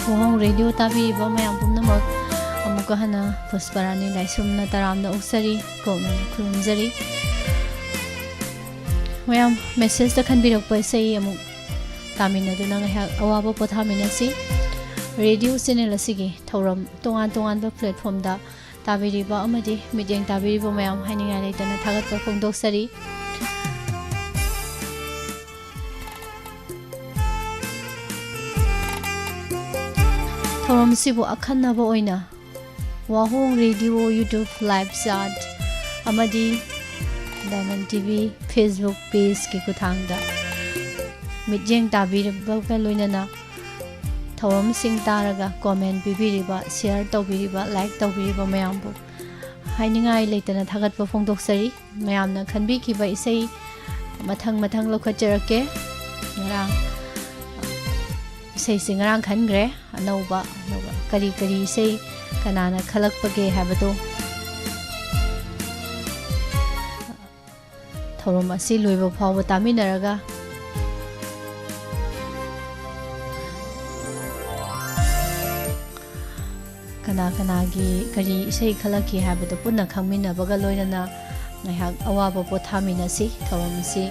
WAHONG radio tabi ba mayam pumnamak amuka hana pusparani laisumna taramna uksari kona kurumjari mayam message ta khanbirakpa sei amuk tamina duna ngahak awaba pothaminasi radio channel asigi thoram tongan tongan ba platform da tabiriba amadi midyang tabiriba mayam haninga leitana thagatpa phongdoksari thoram sibu akhanna ba oina WAHONG radio YouTube live chat amadi Diamond TV Facebook page ki kuthangda midyang tabiriba ka loinana thoram sing taraga comment bibiriba share tawbiriba like tawbiriba mayambu hainingai leitana thagatpa phongdoksari mayamna khanbi kiba isei mathang mathang lokhajarake ngarang isei singarang khangre anauba kari kari isei kanana khalakpage habado thorom asi loiba phawa taminaraga kana gi kari isei khalaki habado punna khangmina baga loinana ngahak awaba pothamina si thorom si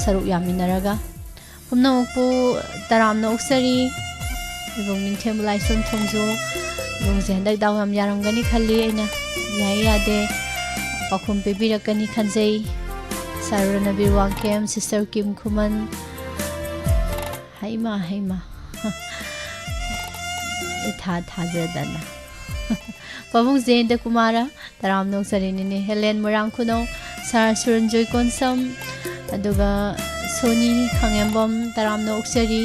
saruk yaminaraga pumnamukpu taramna uksari ibong ningthem laisum thongjo ibong jendak dawam yaramgani khalli aina yai yade pakhum pebirakani khanjai saruna birwangkem sister kim khuman haima itha thajadana pabung jenda kumara taramna uksari ni helen murang khuno sar suranjoy konsam aduga soni khangembam taramna uksari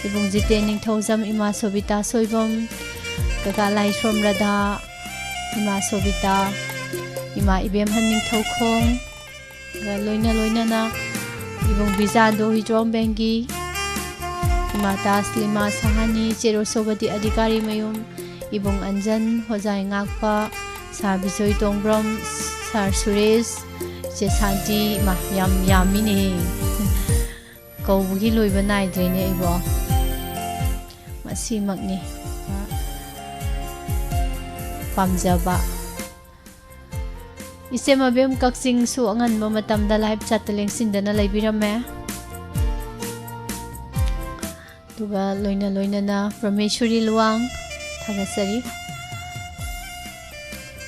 ibung jite ningthojam ima sobita soibam kaka laishom radha ima sobita ima ibem han ningthaukhong ga loina na ibung bizado hijom bengi ima taslima sahani chero sobati adhikari mayum ibung anjan hojai ngakpa sar bijoy tongbram sar suresh che santi ma yamine kaubugi loiba naidrene ibo masimakni pamjaba isemabem kaksing su angan ba matamda live chat leng sindana laibirame duga loina na Prameshwari luang thagasari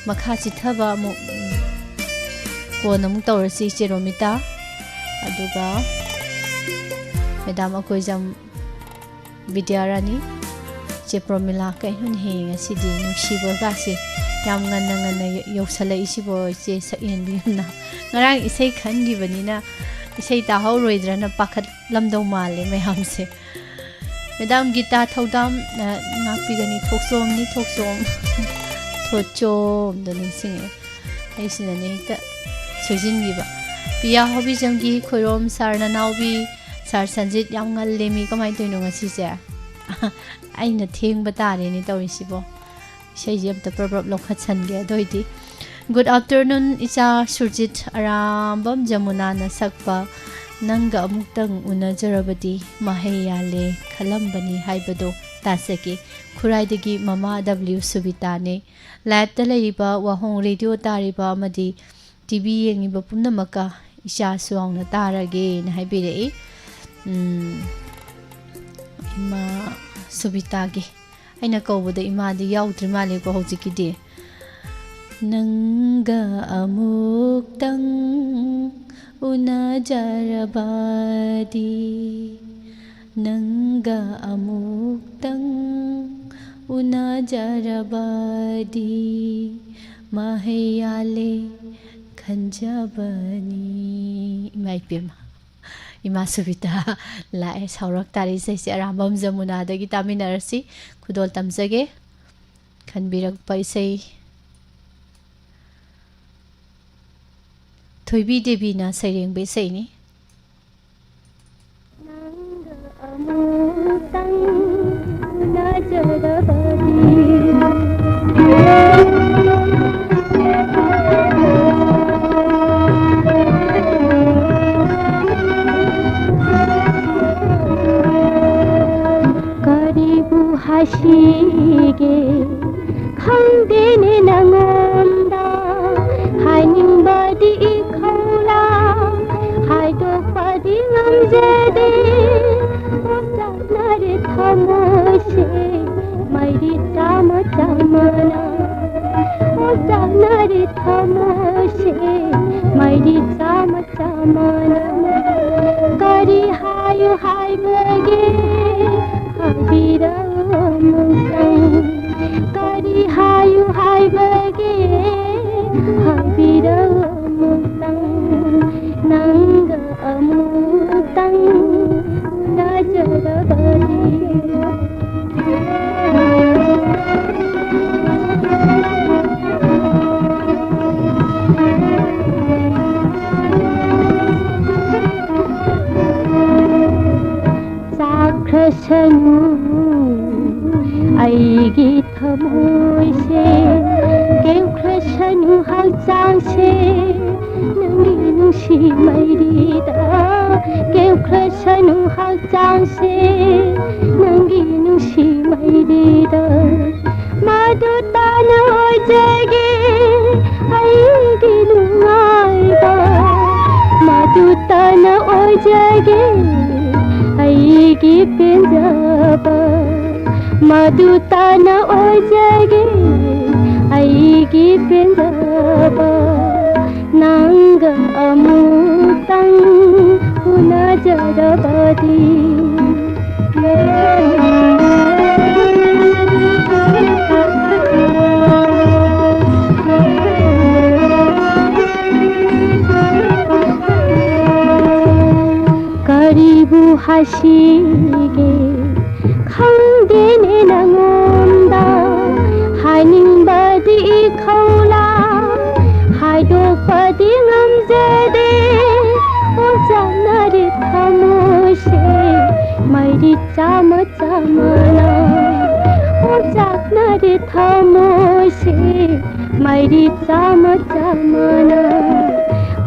makha chithaba mu konam tawrasi cheromita aduga Madam Akoijam Vidyarani che Promila kai hun he ngasidi nusiba gasi yam ngana yosala isibo che sakyen bina ngarang isei khangi banina isei ta hauroidrana pakhat lamdo male mayam se Madam Gita Thodam ngapigani thoksom thochom dani singe aisina ne ta sojin giba piya hobi jamgi khorom sarna naubi Sar Sanjit yam ngalle mi kamai toino ngasi se aina thengba tare ni tawisibo sei jam ta prob lokhat sange doidi Good afternoon Icha Surjit Arambam Jamuna na sakpa nanga amuktang unajarabadi mahayale khalambani haibado tasaki khuraidagi mama W Subitane live ta leiba WAHONG radio tariba amadi TV yengiba pumnamaka Icha suangna tarage na haibirei ima subitagi aina kawbada imadi yaudri male ko hojikidi nanga amuktang unajarabadi nanga amuktang unajarabadi mahayale khanjabani maipema Ima Subita lae saurak tari sai si arambam jamuna dagi taminarasi khudol tamjage khanbirakpa isei thoibi devi na saireng be sei ni ꯍꯥꯁꯤꯒꯦ ꯈꯪꯗꯦꯅꯦ ꯅꯉꯣꯟꯗ ꯍꯥꯏꯅꯤꯡꯕꯗꯤ ꯏꯈꯧꯂꯥ ꯍꯥꯏꯗꯣꯛꯄꯗꯤ ꯉꯝꯖꯗꯦ ꯆꯥꯛꯅꯔꯦ ꯊꯃꯣꯏꯁꯦ ꯃꯩꯔꯤ ꯆꯥꯝꯃ ꯆꯥꯝꯃꯅ ꯆꯥꯛꯅꯔꯦ ꯊꯃꯣꯏꯁꯦ ꯃꯩꯔꯤ ꯆꯥꯝꯃ ꯆꯥꯝꯃꯅ ꯀꯔꯤ ꯍꯥꯏꯌꯨ ꯍꯥꯏꯕꯒꯦ ꯍꯥꯏꯕꯤꯔꯛꯎ ꯑꯃꯨꯛꯇꯪ ꯀꯔꯤ ꯍꯥꯏꯌꯨ ꯍꯥꯏꯕꯒꯦ ꯍꯥꯏꯕꯤꯔꯛꯎ ꯑꯃꯨꯛꯇꯪ ꯅꯪꯒ ꯑꯃꯨꯛꯇꯪ ꯎꯅꯖꯔꯕꯗꯤ ꯆꯥꯛꯈ꯭ꯔꯁꯅꯨ ꯑꯩꯒꯤ ꯊꯃꯣꯏꯁꯦ ꯀꯦꯎꯈ꯭ꯔꯁꯅꯨ ꯍꯛꯆꯥꯡꯁꯦ ꯅꯪꯒꯤ ꯅꯨꯡꯁꯤ ꯃꯩꯔꯤꯗ ꯀꯦꯎꯈ꯭ꯔꯁꯅꯨ ꯍꯛꯆꯥꯡꯁꯦ ꯅꯪꯒꯤ ꯅꯨꯡꯁꯤ ꯃꯩꯔꯤꯗ ꯃꯗꯨ ꯇꯥꯅ ꯑꯣꯏꯖꯒꯦ ꯑꯩꯒꯤ ꯅꯨꯡꯉꯥꯏꯕ ꯃꯗꯨ ꯇꯥꯅ ꯑꯣꯏꯖꯒꯦ ꯑꯩꯒꯤ ꯄꯦꯟꯖꯕ ꯃꯗꯨ ꯇꯥꯅ ꯑꯣꯏꯖꯒꯦ ꯑꯩꯒꯤ ꯄꯦꯟꯖꯕ ꯅꯪꯒ ꯑꯃꯨꯛꯇꯪ ꯎꯅꯖꯔꯕꯗꯤ ꯀꯔꯤꯕꯨ ꯍꯥꯏꯁꯤꯒꯦ ꯈꯪꯗꯦꯅꯦ ꯅꯉꯣꯟꯗ ꯍꯥꯏꯅꯤꯡꯕꯗꯤ ꯏꯈꯧꯂꯥ ꯍꯥꯏꯗꯣꯛꯄꯗꯤ ꯉꯝꯖꯗꯦ ꯑꯣꯟꯆꯥꯛꯅꯔꯦ ꯊꯃꯣꯏꯁꯦ ꯃꯩꯔꯤ ꯆꯥꯝꯃ ꯆꯥꯝꯃꯅ ꯑꯣꯟꯆꯥꯛꯅꯔꯦ ꯊꯃꯣꯏꯁꯦ ꯃꯩꯔꯤ ꯆꯥꯝꯃ ꯆꯥꯝꯃꯅ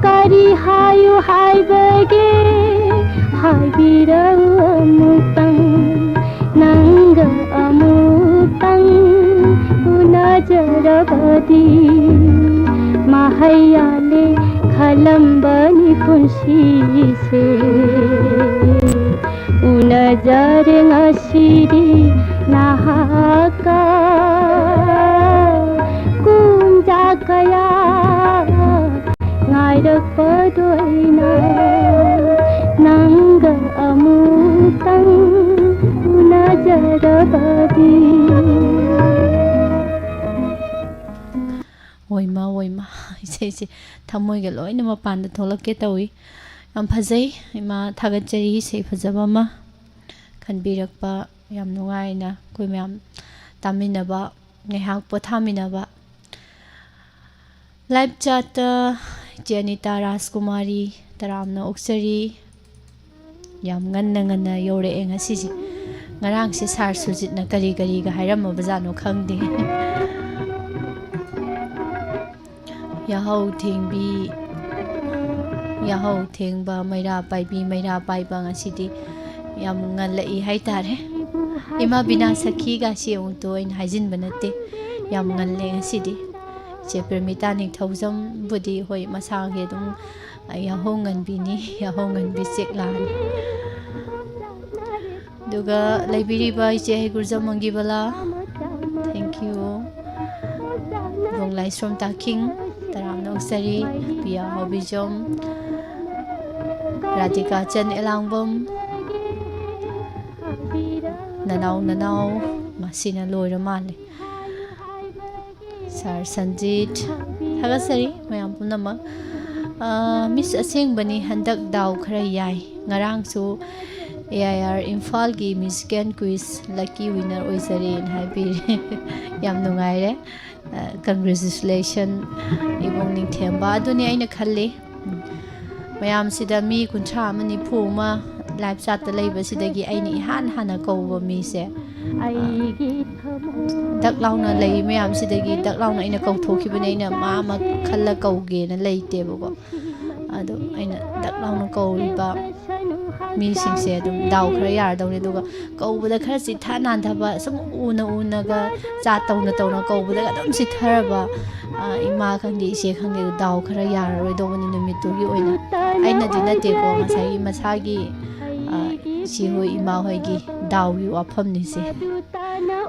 ꯀꯔꯤ ꯍꯥꯏꯌꯨ ꯍꯥꯏꯕꯒꯦ ꯍꯥꯏꯕꯤꯔꯛꯎ ꯑꯃꯨꯛꯇꯪ ꯅꯪꯒ ꯑꯃꯨꯛꯇꯪ ꯎꯅꯖꯔꯕꯗꯤ ꯃꯍꯩ ꯌꯥꯜꯂꯦ ꯈꯜꯂꯝꯕꯅꯤ ꯄꯨꯟꯁꯤꯁꯦ ꯎꯅꯖꯔꯦ ꯉꯁꯤꯗꯤ ꯅꯍꯥꯛꯀ ꯀꯨꯡꯖꯥ ꯀꯌꯥ ꯉꯥꯏꯔꯛꯄꯗꯣꯏꯅ ꯅꯪꯒ ꯑꯃꯨꯛꯇꯪ ꯎꯅꯖꯔꯕꯗꯤ ꯑꯣꯏꯃ ꯑꯣꯏꯃ ꯏꯁꯩꯁꯦ ꯊꯃꯣꯏꯒ ꯂꯣꯏꯅ ꯃꯄꯥꯟꯗ ꯊꯣꯛꯂꯛꯀꯦ ꯇꯧꯏ ꯌꯥꯝ ꯐꯖꯩ ꯏꯃꯥ ꯊꯥꯒꯠꯆꯔꯤ ꯏꯁꯩ ꯐꯖꯕ ꯑꯃ ꯈꯟꯕꯤꯔꯛꯄ ꯌꯥꯝ ꯅꯨꯡꯉꯥꯏꯅ ꯑꯩꯈꯣꯏ ꯃꯌꯥꯝ ꯇꯥꯃꯤꯟꯅꯕ ꯉꯥꯏꯍꯥꯛ ꯄꯣꯊꯥꯃꯤꯟꯅꯕ ꯂꯥꯏꯚ ꯆꯥꯠꯇ ꯏꯆꯦ ꯑꯅꯤꯇꯥ ꯔꯥꯖꯀꯨꯃꯥꯔꯤ ꯇꯔꯥꯝꯅ ꯑꯣꯛꯆꯔꯤ ꯌꯥꯝ ꯉꯟꯅ ꯉꯟꯅ ꯌꯧꯔꯛꯑꯦ ꯉꯁꯤꯁꯦ ꯉꯔꯥꯡꯁꯦ ꯁꯥꯔ ꯁꯨꯖꯤꯠꯅ ꯀꯔꯤ ꯀꯔꯤꯒ ꯍꯥꯏꯔꯝꯃꯕꯖꯥꯠꯅꯣ ꯈꯪꯗꯦ ꯌꯥꯍꯧ ꯊꯦꯡꯕꯤ ꯌꯥꯍꯧ ꯊꯦꯡꯕ ꯃꯩꯔꯥ ꯄꯥꯏꯕꯤ ꯃꯩꯔꯥ ꯄꯥꯏꯕ ꯉꯁꯤꯗꯤ ꯌꯥꯝ ꯉꯜꯂꯛꯏ ꯍꯥꯏꯇꯥꯔꯦ ꯏꯃꯥ ꯕꯤꯅꯥ ꯁꯈꯤꯒꯁꯤ ꯑꯃꯨꯛꯇꯣ ꯑꯩꯅ ꯍꯥꯏꯖꯤꯟꯕ ꯅꯠꯇꯦ ꯌꯥꯝ ꯉꯜꯂꯦ ꯉꯁꯤꯗꯤ ꯏꯆꯦ ꯄ꯭ꯔꯦꯃꯤꯇꯥ ꯅꯤꯡꯊꯧꯖꯝꯕꯨꯗꯤ ꯍꯣꯏ ꯃꯁꯥꯒꯤ ꯑꯗꯨꯝ ꯌꯥꯍꯧ ꯉꯟꯕꯤꯅꯤ ꯌꯥꯍꯧ ꯉꯟꯕꯤ ꯆꯦꯛꯂꯥꯅꯤ ꯑꯗꯨꯒ ꯂꯩꯕꯤꯔꯤꯕ ꯏꯆꯦ ꯍꯩꯒꯨꯔꯖꯝ ꯃꯪꯒꯤꯕꯂꯥ ꯊꯦꯡꯛ ꯌꯨ ꯏꯕꯨꯡ ꯂꯥꯏꯁ꯭ꯔꯣꯝ ꯇꯥꯈꯤꯡ ꯇꯔꯥꯝꯅ ꯑꯣꯛꯆꯔꯤ ꯄꯤꯌꯥ ꯍꯥꯎꯕꯤꯖꯣꯝ ꯔꯥꯙꯤꯀꯥ ꯆꯟ ꯑꯦꯂꯥꯡꯕꯝ ꯅꯅꯥꯎ ꯅꯅꯥꯎ ꯃꯁꯤꯅ ꯂꯣꯏꯔ ꯃꯥꯜꯂꯦ ꯁꯥꯔ ꯁꯟꯖꯤꯠ ꯊꯥꯒꯠꯆꯔꯤ ꯃꯌꯥꯝ ꯄꯨꯝꯅꯃꯛ ꯃꯤꯁ ꯑꯁꯦꯡꯕꯅꯤ ꯍꯟꯗꯛ ꯗꯥꯎ ꯈꯔ ꯌꯥꯏ ꯉꯔꯥꯡꯁꯨ AIR ꯏꯝꯐꯥꯜꯒꯤ ꯃ꯭ꯌꯨꯖꯤꯀꯦꯜ ꯀ꯭ꯋꯤꯖ ꯂꯛꯀꯤ ꯋꯤꯟꯅꯔ ꯑꯣꯏꯖꯔꯦꯅ ꯍꯥꯏꯕꯤꯔꯦ ꯌꯥꯝ ꯅꯨꯡꯉꯥꯏꯔꯦ ꯀꯪꯒ꯭ꯔꯦꯆꯨꯂꯦꯁꯟ ꯏꯕꯨꯡ ꯅꯤꯡꯊꯦꯝꯕ ꯑꯗꯨꯅꯤ ꯑꯩꯅ ꯈꯜꯂꯤ ꯃꯌꯥꯝꯁꯤꯗ ꯃꯤ 30-40 ꯂꯥꯏꯚ ꯆꯥꯠꯇ ꯂꯩꯕꯁꯤꯗꯒꯤ ꯑꯩꯅ ꯏꯍꯥꯟ ꯍꯥꯟꯅ ꯀꯧꯕ ꯃꯤꯁꯦ ꯗꯛ ꯂꯥꯎꯅ ꯂꯩ ꯃꯌꯥꯝꯁꯤꯗꯒꯤ ꯗꯛ ꯂꯥꯎꯅ ꯑꯩꯅ ꯀꯧꯊꯣꯛꯈꯤꯕꯅꯦ ꯑꯩꯅ ꯃꯥ ꯑꯃ ꯈꯜꯂ ꯀꯧꯒꯦꯅ ꯂꯩꯇꯦꯕꯀꯣ ꯑꯗꯣ ꯑꯩꯅ ꯗꯛ ꯂꯥꯎꯅ ꯀꯧꯔꯤꯕ ꯃꯤꯁꯤꯡꯁꯦ ꯑꯗꯨꯝ ꯗꯥꯎ ꯈꯔ ꯌꯥꯔꯗꯧꯅꯦ ꯑꯗꯨꯒ ꯀꯧꯕꯗ ꯈꯔ ꯆꯤꯊ ꯅꯥꯟꯊꯕ ꯁꯨꯝ ꯎꯅꯒ ꯆꯥ ꯇꯧꯅ ꯀꯧꯕꯗꯒ ꯑꯗꯨꯝ ꯆꯤꯊꯔꯕ ꯏꯃꯥ ꯈꯪꯗꯦ ꯏꯆꯦ ꯈꯪꯗꯦ ꯗꯥꯎ ꯈꯔ ꯌꯥꯔꯔꯣꯏꯗꯧꯕꯅꯤ ꯅꯨꯃꯤꯠꯇꯨꯒꯤ ꯑꯣꯏꯅ ꯑꯩꯅꯗꯤ ꯅꯠꯇꯦꯀꯣ ꯉꯁꯥꯏꯒꯤ ꯃꯁꯥꯒꯤ ꯏꯆꯦ ꯍꯣꯏ ꯏꯃꯥ ꯍꯣꯏꯒꯤ ꯗꯥꯎꯒꯤ ꯋꯥꯐꯝꯅꯤꯁꯦ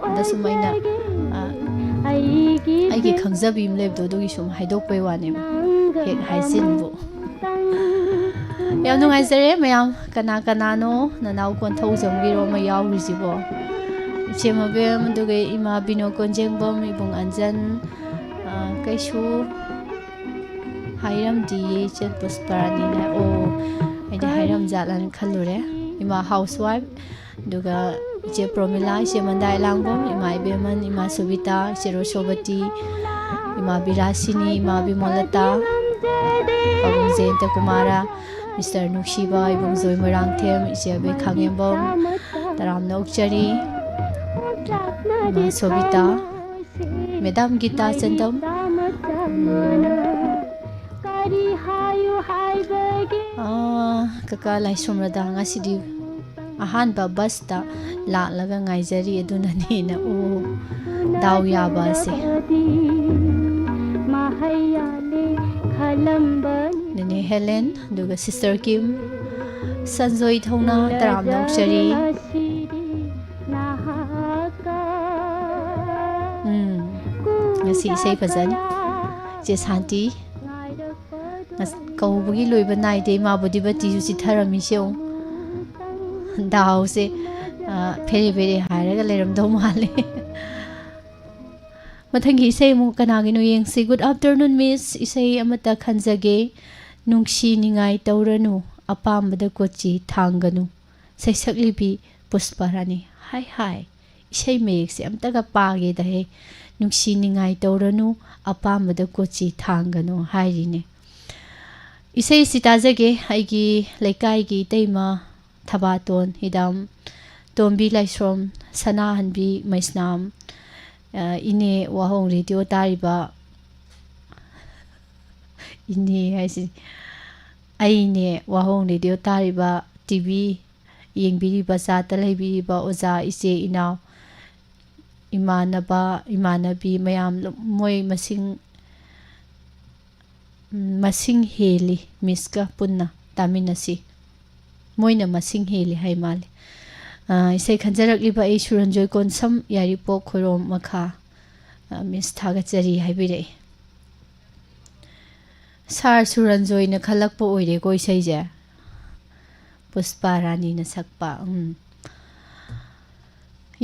ꯑꯗ ꯁꯨꯝ ꯑꯩꯅ ꯑꯩꯒꯤ ꯈꯪꯖꯕꯤ ꯑꯃ ꯂꯩꯕꯗꯣ ꯑꯗꯨꯒꯤ ꯁꯨꯝ ꯍꯥꯏꯗꯣꯛꯄꯩ ꯋꯥꯅꯦꯕ ꯍꯦꯛ ꯍꯥꯏꯖꯤꯟꯕꯨ ꯌꯥꯝ ꯅꯨꯡꯉꯥꯏꯖꯔꯦ ꯃꯌꯥꯝ ꯀꯅꯥꯅꯣ ꯅꯅꯥꯎ ꯀꯣꯟꯊꯧꯖꯝꯒꯤꯔꯣ ꯑꯃ ꯌꯥꯎꯔꯤꯁꯤꯕꯣ ꯏꯆꯦ ꯃꯕꯦꯝ ꯑꯗꯨꯒ ꯏꯃꯥ ꯕꯤꯅꯣ ꯀꯣꯟꯖꯦꯡꯕꯝ ꯏꯕꯨꯡ ꯑꯟꯖꯟ ꯀꯩꯁꯨ ꯍꯥꯏꯔꯝꯗꯤꯌꯦ ꯏꯆꯦ ꯄꯨꯁꯄꯥꯔꯥꯅꯤꯅ ꯑꯣ ꯑꯩꯗꯤ ꯍꯥꯏꯔꯝꯖꯥꯠꯂꯅ ꯈꯜꯂꯨꯔꯦ ꯏꯃꯥ ꯍꯥꯎꯁ ꯋꯥꯏꯐ ꯑꯗꯨꯒ ꯏꯆꯦ ꯄ꯭ꯔꯣꯃꯤꯂꯥ ꯏꯆꯦ ꯃꯟꯗꯥꯏ ꯂꯥꯡꯕꯝ ꯏꯃꯥ ꯏꯕꯦꯃꯟ ꯏꯃꯥ ꯁꯨꯕꯤꯇꯥ ꯏꯆꯦ ꯔꯣꯁꯣꯕꯇꯤ ꯏꯃꯥ ꯕꯤꯔꯥꯁꯤꯅꯤ ꯏꯃꯥ ꯕꯤꯃꯣꯂꯇꯥ ꯄꯥꯕꯨꯡ ꯖꯌꯦꯟꯇ ꯀꯨꯃꯥꯔꯥ ꯃꯤꯁꯇꯔ ꯅꯨꯡꯁꯤꯕ ꯏꯕꯨꯡ ꯖꯣꯏ ꯃꯣꯏꯔꯥꯡꯊꯦꯝ ꯏꯆꯦ ꯑꯕꯦ ꯈꯥꯡꯉꯦꯝꯕꯝ ꯇꯔꯥꯝꯅ ꯑꯣꯛꯆꯔꯤ ꯏꯃꯥ ꯁꯣꯕꯤꯇꯥ ꯃꯦꯗꯥꯝ ꯒꯤꯇꯥ ꯆꯟꯗꯝ ꯀꯀꯥ ꯂꯥꯏꯁ꯭ꯔꯝꯔꯗꯥ ꯉꯁꯤꯗꯤ ꯑꯍꯥꯟꯕ ꯕꯁꯇ ꯂꯥꯛꯂꯒ ꯉꯥꯏꯖꯔꯤ ꯑꯗꯨꯅꯅꯦꯅ ꯑꯣ ꯗꯥꯎ ꯌꯥꯕꯁꯦ ꯅꯦꯅꯦ ꯍꯦꯂꯦꯟ ꯑꯗꯨꯒ ꯁꯤꯁꯇꯔ ꯀꯤꯝ ꯁꯟꯖꯣꯏ ꯊꯧꯅꯥ ꯇꯔꯥꯝꯅ ꯑꯣꯛꯆꯔꯤ ꯉꯁꯤ ꯏꯁꯩ ꯐꯖꯅꯤ ꯏꯆꯦ ꯁꯥꯟꯇꯤ ꯀꯧꯕꯒꯤ ꯂꯣꯏꯕ ꯅꯥꯏꯗꯦ ꯏꯃꯥ ꯕꯨꯗꯤꯕꯇꯤꯁꯨ ꯆꯤꯊꯔꯝꯃꯤꯁꯦ ꯗꯥꯎꯁꯦ ꯐꯦꯔꯦ ꯐꯦꯔꯦ ꯍꯥꯏꯔꯒ ꯂꯩꯔꯝꯗꯧ ꯃꯥꯜꯂꯦ ꯃꯊꯪꯒꯤ ꯏꯁꯩ ꯑꯃꯨꯛ ꯀꯅꯥꯒꯤꯅꯣ ꯌꯦꯡꯁꯤ ꯒꯨꯗ ꯑꯥꯐꯇꯔꯅꯨꯟ ꯃꯤꯁ ꯏꯁꯩ ꯑꯃꯠꯇ ꯈꯟꯖꯒꯦ ꯅꯨꯡꯁꯤꯅꯤꯡꯉꯥꯏ ꯇꯧꯔꯅꯨ ꯑꯄꯥꯝꯕꯗ ꯀꯣꯆꯤ ꯊꯥꯡꯒꯅꯨ ꯁꯩꯁꯛꯂꯤꯕꯤ ꯄꯨꯁꯄꯥꯔꯥꯅꯤ ꯍꯥꯏ ꯏꯁꯩ ꯃꯌꯦꯛꯁꯦ ꯑꯝꯇꯒ ꯄꯥꯒꯦꯗꯍꯦ ꯅꯨꯡꯁꯤꯅꯤꯡꯉꯥꯏ ꯇꯧꯔꯅꯨ ꯑꯄꯥꯝꯕꯗ ꯀꯣꯆꯤ ꯊꯥꯡꯒꯅꯨ ꯍꯥꯏꯔꯤꯅꯦ ꯏꯁꯩꯁꯤ ꯇꯥꯖꯒꯦ ꯑꯩꯒꯤ ꯂꯩꯀꯥꯏꯒꯤ ꯏꯇꯩꯃ ꯊꯕꯥꯇꯣꯟ ꯍꯤꯗꯥꯝ ꯇꯣꯝꯕꯤ ꯂꯥꯏꯁ꯭ꯔꯣꯝ ꯁꯅꯥꯍꯟꯕꯤ ꯃꯩꯁꯅꯥꯝ ꯏꯅꯦ ꯋꯥꯍꯣꯡ ꯔꯦꯗꯤꯑꯣ ꯇꯥꯔꯤꯕ ꯏꯅꯦ ꯍꯥꯏꯁꯤ ꯑꯩꯅꯦ ꯋꯥꯍꯣꯡ ꯔꯦꯗꯤꯑꯣ ꯇꯥꯔꯤꯕ ꯇꯤꯚꯤ ꯌꯦꯡꯕꯤꯔꯤꯕ ꯆꯥꯇ ꯂꯩꯕꯤꯔꯤꯕ ꯑꯣꯖꯥ ꯏꯆꯦ ꯏꯅꯥꯎ ꯏꯃꯥꯟꯅꯕ ꯏꯃꯥꯟꯅꯕꯤ ꯃꯌꯥꯝ ꯃꯣꯏ ꯃꯁꯤꯡ ꯍꯦꯜꯂꯤ ꯃꯤꯁꯀ ꯄꯨꯟꯅ ꯇꯥꯃꯤꯟꯅꯁꯤ ꯃꯣꯏꯅ ꯃꯁꯤꯡ ꯍꯦꯜꯂꯤ ꯍꯥꯏ ꯃꯥꯜꯂꯤ ꯏꯁꯩ ꯈꯟꯖꯔꯛꯂꯤꯕ ꯑꯩ ꯁꯨꯔꯟꯖꯣꯏ ꯀꯣꯟꯁꯝ ꯌꯥꯏꯔꯤꯄꯣꯛ ꯈꯣꯏꯔꯣꯝ ꯃꯈꯥ ꯃꯤꯁ ꯊꯥꯒꯠꯆꯔꯤ ꯍꯥꯏꯕꯤꯔꯛꯏ ꯁꯥꯔ ꯁꯨꯔꯟꯖꯣꯏꯅ ꯈꯜꯂꯛꯄ ꯑꯣꯏꯔꯦꯀꯣ ꯏꯁꯩꯁꯦ ꯄꯨꯁꯄꯥꯔꯥꯅꯤꯅ ꯁꯛꯄ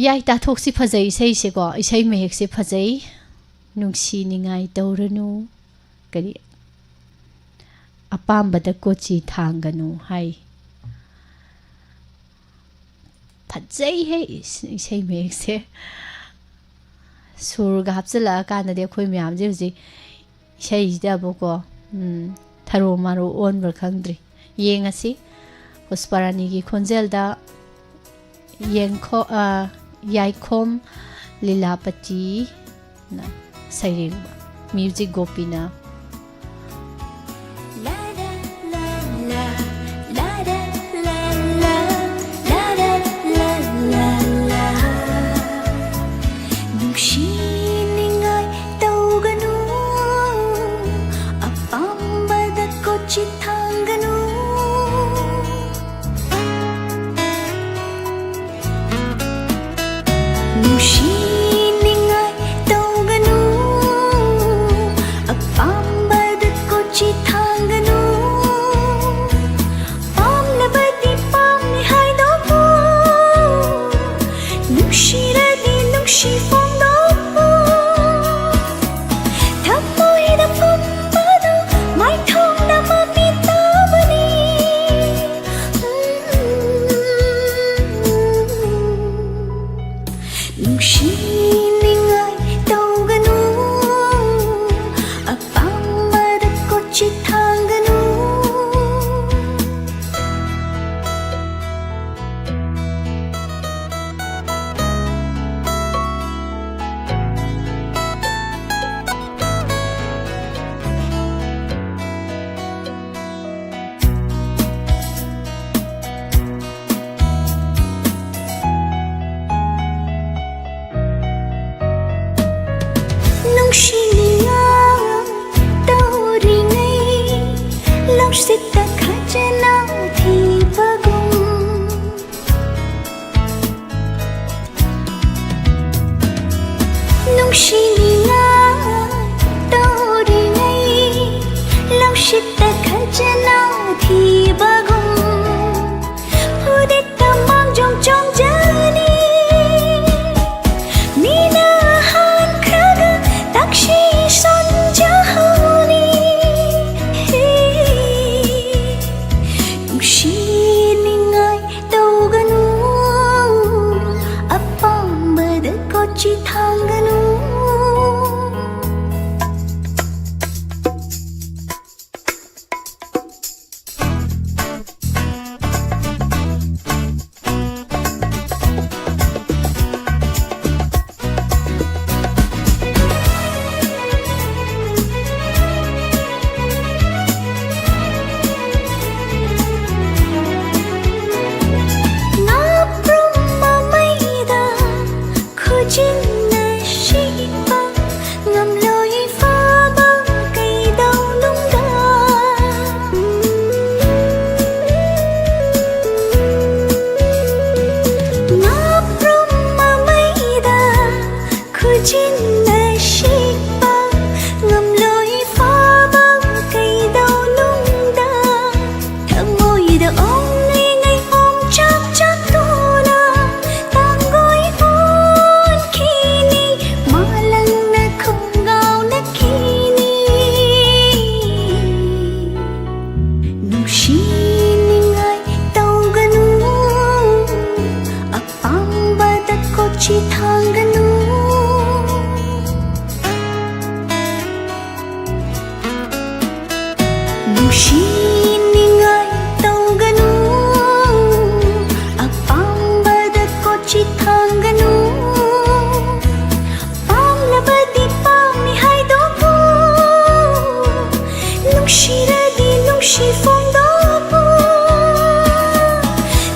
ꯌꯥꯏ ꯇꯥꯊꯣꯛꯁꯤ ꯐꯖꯩ ꯏꯁꯩꯁꯦꯀꯣ ꯏꯁꯩ ꯃꯌꯦꯛꯁꯦ ꯐꯖꯩ ꯅꯨꯡꯁꯤꯅꯤꯡꯉꯥꯏ ꯇꯧꯔꯅꯨ ꯀꯔꯤ ꯑꯄꯥꯝꯕꯗ ꯀꯣꯆꯤ ꯊꯥꯡꯒꯅꯨ ꯍꯥꯏ ꯐꯖꯩꯍꯦ ꯏꯁꯩ ꯃꯌꯦꯛꯁꯦ ꯁꯨꯔꯒ ꯍꯥꯞꯆꯤꯜꯂꯛꯑꯀꯥꯟꯗꯗꯤ ꯑꯩꯈꯣꯏ ꯃꯌꯥꯝꯁꯦ ꯍꯧꯖꯤꯛ ꯏꯁꯩꯁꯤꯗꯕꯨꯀꯣ ꯊꯔꯣ ꯃꯥꯔꯣ ꯑꯣꯟꯕ꯭ꯔꯥ ꯈꯪꯗ꯭ꯔꯤ ꯌꯦꯡꯉꯁꯤ ꯄꯨꯁꯄꯥꯔꯥꯅꯤꯒꯤ ꯈꯣꯟꯖꯦꯜꯗ ꯌꯥꯏꯈꯣꯝ ꯂꯤꯂꯥꯄꯇꯤꯅ ꯁꯩꯔꯦꯡꯕ ꯃ꯭ꯌꯨꯖꯤꯛ ꯒꯣꯄꯤꯅ ꯅꯨꯡꯁꯤꯠꯇ ꯈꯖꯅ ꯊꯤꯕꯒꯨꯝ ꯅꯨꯡꯁꯤꯅꯤꯡꯉꯥꯏ ꯇꯧꯔꯤꯉꯩ ꯅꯨꯡꯁꯤꯠꯇ ꯈꯖꯅ ꯊꯤꯕꯒꯨꯝ ꯐꯨꯔꯤꯠꯇ ꯃꯥꯡꯖꯣꯝ ꯆꯣꯡꯖꯅꯤ ꯃꯤꯅ ꯍꯥꯟꯈ꯭ꯔꯒ ꯇꯛꯁꯤ ꯁꯣꯟꯖꯍꯧꯅꯤ ꯅꯨꯡꯁꯤꯅꯤꯡꯉꯥꯏ ꯇꯧꯒꯅꯨ ꯑꯄꯥꯝꯕꯗ ꯀꯣꯆꯤ ꯊꯥꯡꯒꯅꯨ ꯅꯨꯡꯁꯤꯅꯤꯡꯉꯥꯏ ꯇꯧꯒꯅꯨ ꯑꯄꯥꯝꯕꯗ ꯀꯣꯆꯤ ꯊꯥꯡꯒꯅꯨ ꯄꯥꯝꯂꯕꯗꯤ ꯄꯥꯝꯃꯤ ꯍꯥꯏꯗꯣꯛꯎ ꯅꯨꯡꯁꯤꯔꯗꯤ ꯅꯨꯡꯁꯤ ꯐꯣꯡꯗꯣꯛꯎ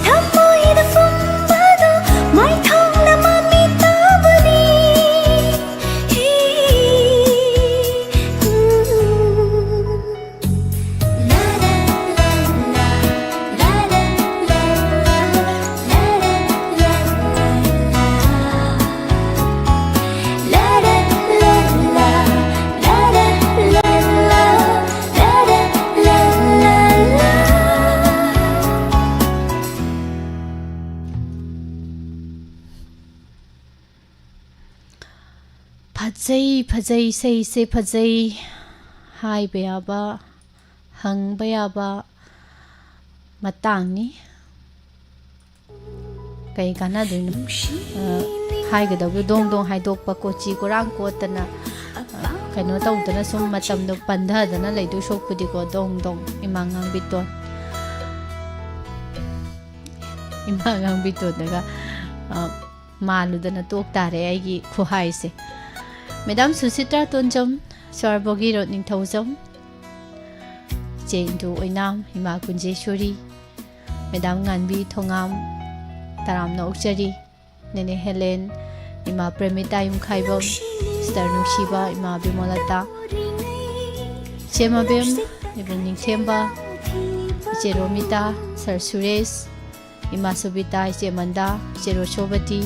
ꯊꯃꯣꯏꯗ ꯐꯨꯝꯕꯗꯣ ꯃꯥꯏꯊꯣꯡꯗ ꯃꯃꯤ ꯇꯥꯕꯅꯤ ꯐꯖꯩ ꯐꯖꯩ ꯏꯁꯩꯁꯦ ꯐꯖꯩ ꯍꯥꯏꯕ ꯌꯥꯕ ꯍꯪꯕ ꯌꯥꯕ ꯃꯇꯥꯡꯅꯤ ꯀꯩ ꯀꯥꯟꯅꯗꯣꯏꯅꯣ ꯍꯥꯏꯒꯗꯧꯕ ꯗꯣꯡ ꯗꯣꯡ ꯍꯥꯏꯗꯣꯛꯄ ꯀꯣꯆꯤ ꯀꯣꯔꯥꯡ ꯀꯣꯠꯇꯅ ꯀꯩꯅꯣ ꯇꯧꯗꯅ ꯁꯨꯝ ꯃꯇꯝꯗꯣ ꯄꯟꯊꯗꯅ ꯂꯩꯗꯣꯏ ꯁꯣꯛꯄꯨꯗꯤꯀꯣ ꯗꯣꯡ ꯗꯣꯡ ꯏꯃꯥ ꯉꯥꯡꯕꯤꯇꯣꯟ ꯏꯃꯥ ꯉꯥꯡꯕꯤꯇꯣꯟꯗꯒ ꯃꯥꯜꯂꯨꯗꯅ ꯇꯣꯛ ꯇꯥꯔꯦ ꯑꯩꯒꯤ ꯈꯨꯍꯥꯏꯁꯦ ꯃꯦꯗꯥꯝ ꯁꯨꯁꯤꯇ꯭ꯔꯥ ꯇꯣꯟꯖꯝ ꯁ꯭ꯋꯥꯔꯕꯣꯒꯤ ꯔꯣꯠ ꯅꯤꯡꯊꯧꯖꯝ ꯏꯆꯦ ꯏꯟꯗꯨ ꯑꯣꯏꯅꯥꯝ ꯏꯃꯥ ꯀꯨꯟꯖꯦꯁꯣꯔꯤ ꯃꯦꯗꯥꯝ ꯉꯥꯟꯕꯤ ꯊꯣꯉꯥꯝ ꯇꯔꯥꯝꯅ ꯑꯣꯛꯆꯔꯤ ꯅꯦꯅꯦ ꯍꯦꯂꯦꯟ ꯏꯃꯥ ꯄ꯭ꯔꯦꯃꯤꯇꯥ ꯌꯨꯝꯈꯥꯏꯕꯝ ꯁꯤꯁꯇꯔ ꯅꯨꯡꯁꯤꯕ ꯏꯃꯥ ꯕꯤꯃꯣꯂꯇꯥ ꯏꯆꯦ ꯃꯕꯦꯝ ꯏꯕꯨꯡ ꯅꯤꯡꯊꯦꯝꯕ ꯏꯆꯦ ꯔꯣꯃꯤꯇꯥ ꯁꯔ ꯁꯨꯔꯦꯁ ꯏꯃꯥ ꯁꯨꯕꯤꯇꯥ ꯏꯆꯦ ꯃꯟꯗꯥ ꯏꯆꯦ ꯔꯣꯁꯣꯕꯇꯤ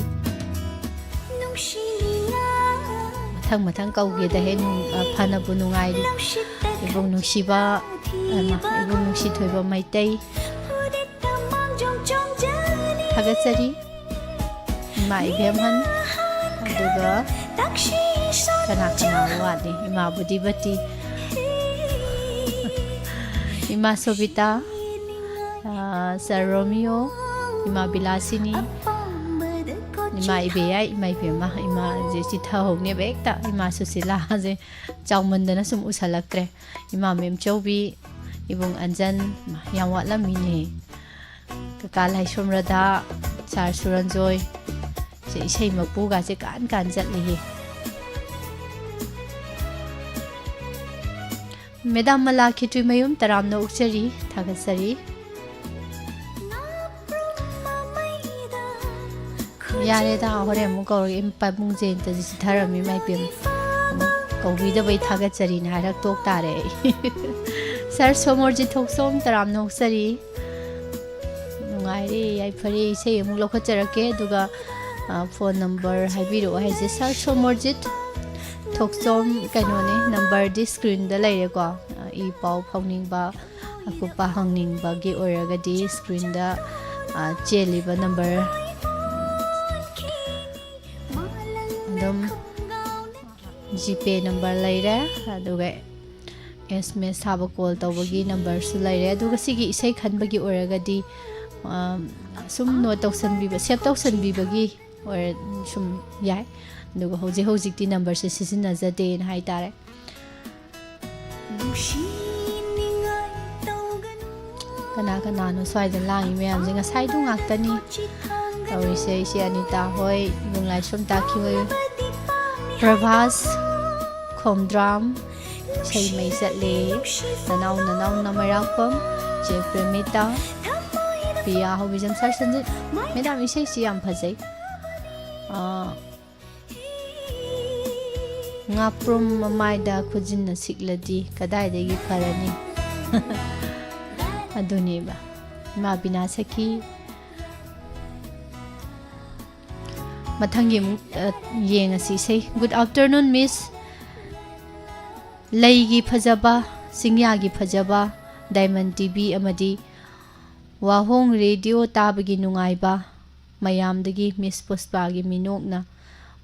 ꯃꯊꯪ ꯃꯊꯪ ꯀꯧꯒꯦꯗ ꯍꯦꯛ ꯐꯅꯕꯨ ꯅꯨꯡꯉꯥꯏꯔꯤ ꯏꯕꯨꯡ ꯅꯨꯡꯁꯤꯕ ꯏꯕꯨꯡ ꯅꯨꯡꯁꯤꯊꯣꯏꯕ ꯃꯩꯇꯩ ꯊꯥꯒꯠꯆꯔꯤ ꯏꯃꯥ ꯏꯕꯦꯝꯍꯟ ꯑꯗꯨꯒ ꯀꯅꯥ ꯀꯅꯥ ꯋꯥꯠꯂꯤ ꯏꯃꯥ ꯕꯨꯗꯤꯕꯇꯤ ꯏꯃꯥ ꯁꯣꯕꯤꯇꯥ ꯁꯔ ꯔꯣꯃꯤꯌꯣ ꯏꯃꯥ ꯕꯤꯂꯥꯁꯤꯅꯤ इमा इबेया इमा इबेमा इमा जे चिथाहौनेब हेक्ता इमा सुशीला जे चाउमंदना सुम उसलक्त्रे इमा मेमचौबी इबुंग अंजन याम वाटलामिने कका लाइसोम रदा सार सुरंजोय जे इसेई मपुगा जे कान कान चटलिहे मेदाम मला खितुई मयुम तरामनो उक्चरी थागसरी यारेदा होरे मु कौर इम पाबुंग जेन त जि थरमी माइ पेम कौबी द बै थागचरी ना रक तोक तारे Sir Somorji Thoksom Taram Noksari Nungairi Yaifari say Mulokacharake Duga phone number Habiro has a Sir Somorjit Thoksom Kanone number this screen the Lago E Pau Pongning Ba Akupa Hangning Bagi or Agadi screen the Jelly number GP number later aduga SMS haba call tawagi number su laire aduga sigi isai khanbagi oragadi sum note tawsanbiba save tawsanbibagi or sum yai aduga hojik ti number se sisinajade na haitare kana no swaida langi meyam jinga saidu ngaktani tawise isi Anita hoi bunglai sum taki hoi Pravas Khomdram Sei Mai Satle Nanau Namarakpam Je Premita Pia Hobijam Sarsanjit Madam Isai Siam Phajai Ngaprum Mamaida Khujin na Sikladi Kadaidagi Pharani Aduniba Ma Binasaki Mathangi yeng asi say good afternoon miss Laigi Phajaba Singyagi Phajaba Diamond TV amadi Wahong radio tabagi nungaiba mayamdagi miss Puspagi minokna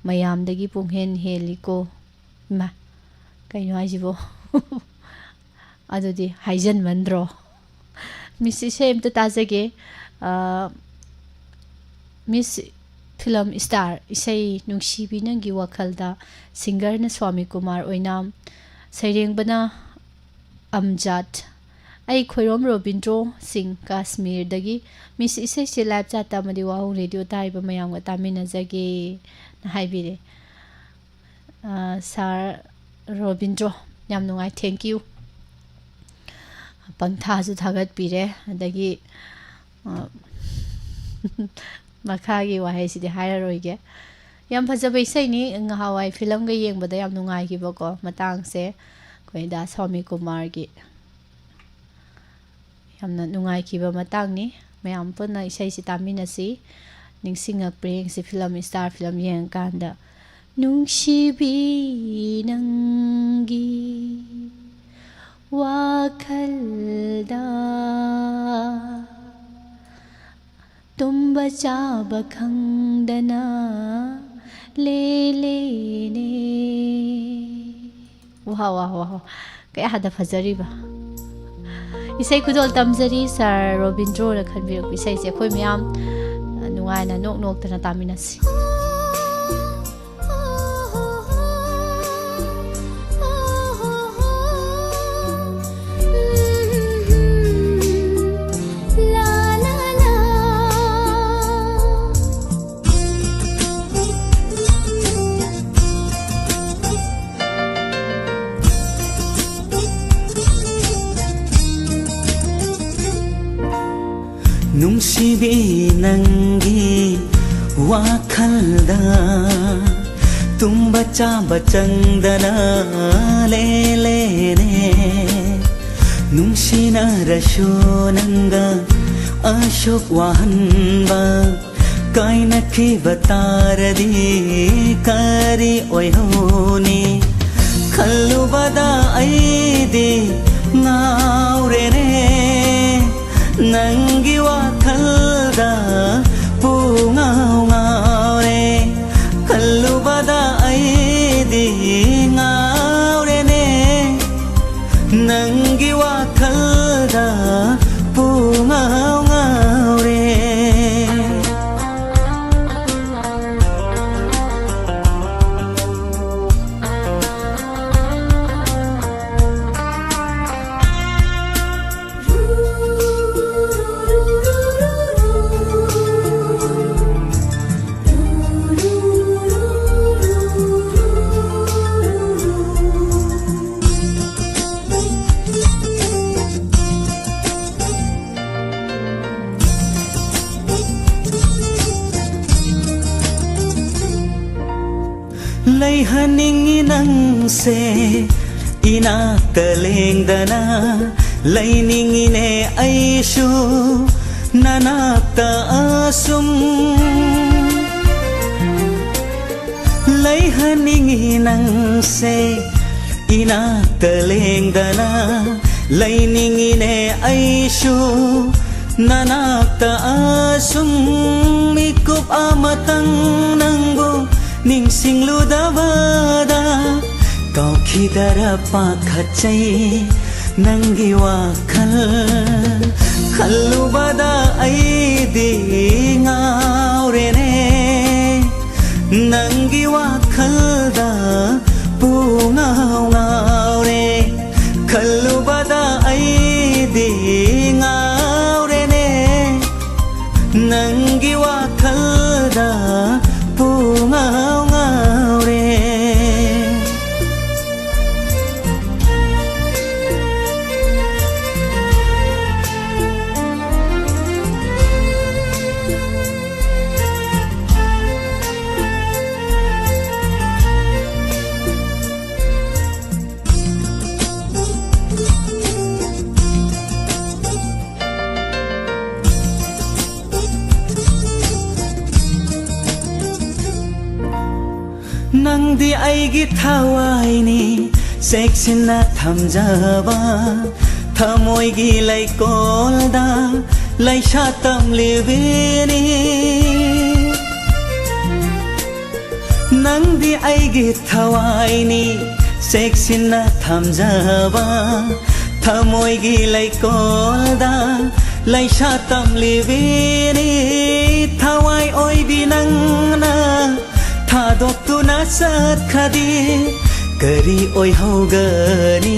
mayamdagi punghen heliko ma kaino hajibo adudi haijan mandro miss same to tajage miss film star isai nungsibi nangi wakhalda singer na Swami Kumar oinam saireng bana amjad ai khoirom Robindro Singh Kashmir dagi miss isai se live chata madi Wahong radio taiba mayam ga tamina jage na haibire sir Robindro yam nungai thank you pangtha ju thagat pire dagi Makagi wahai sidi hire roige yam phajaba isai ni ngahawai film ga yengbada yam nungai gi bako matang se koida Swami Kumar gi yamna nungai ki ba matang ni mayam puna isai si tamina si ningsinga preng si film star film yeng kanda nungsibi nangi wakhalda Tumba chaba khangdana le ne wow kaya hada fajari ba isai kudol tamjari Sir Robindro na khanbirok isai se khoi myam nungai na nok tana taminasi Nungsibi nangi wakhalda tumba chaba chandana le ne nungsina rashonanga ashok wahanba kaina ki bataradi kari oihoni khalubada aidi ngaurene nangi wakhalda pungau ngaure kallubada aidi ngaurene nangi wakhalda pungau ngaure Laihaningi nang se inaktalengdana ꯂꯩꯅꯤꯡꯉꯤꯅꯦ ꯑꯩꯁꯨ ꯅꯅꯥꯛꯇ ꯑꯁꯨꯝ ꯂꯩꯍꯟꯅꯤꯡꯉꯤ ꯅꯪꯁꯦ ꯏꯅꯥꯛꯇ ꯂꯦꯡꯗꯅ ꯂꯩꯅꯤꯡꯉꯤꯅꯦ ꯑꯩꯁꯨ ꯅꯅꯥꯛꯇ ꯑꯁꯨꯝ ꯃꯤꯀꯨꯞ ꯑꯃꯇꯪ ꯅꯪꯕꯨ ꯅꯤꯡꯁꯤꯡꯂꯨꯗꯕꯗ ꯀꯥꯎꯈꯤꯗꯔ ꯄꯥꯈꯠꯆꯩ ꯅꯪꯒꯤ ꯋꯥꯈꯜ ꯈꯜꯂꯨꯕꯗ ꯑꯩꯗꯤ ꯉꯥꯎꯔꯦꯅꯦ ꯅꯪꯒꯤ ꯋꯥꯈꯜꯗ ꯄꯨꯡꯉꯥꯎ ꯉꯥꯎꯔꯦ ꯈꯜꯂꯨꯕꯗ ꯑꯩꯗꯤ ꯉꯥꯎꯔꯦꯅꯦ ꯅꯪꯒꯤ ꯋꯥꯈꯜꯗ ꯄꯨꯡꯉꯥꯎ ꯉꯥꯎꯔꯦ ꯅꯪꯗꯤ ꯑꯩꯒꯤ ꯊꯋꯥꯏꯅꯤ ꯆꯦꯛꯁꯤꯟꯅ ꯊꯝꯖꯕ ꯊꯃꯣꯏꯒꯤ ꯂꯩꯀꯣꯜꯗ ꯂꯩꯁꯥ ꯇꯝꯂꯤꯕꯤꯅꯤ ꯅꯪꯗꯤ ꯑꯩꯒꯤ ꯊꯋꯥꯏꯅꯤ ꯆꯦꯛꯁꯤꯟꯅ ꯊꯝꯖꯕ ꯊꯃꯣꯏꯒꯤ ꯂꯩꯀꯣꯜꯗ ꯂꯩꯁꯥ ꯇꯝꯂꯤꯕꯤꯅꯤ ꯊꯋꯥꯏ ꯑꯣꯏꯕꯤ ꯅꯪꯅ ꯊꯥꯗꯣꯛꯇꯨꯅ ꯆꯠꯈ꯭ꯔꯗꯤ ꯀꯔꯤ ꯑꯣꯏꯍꯧꯒꯅꯤ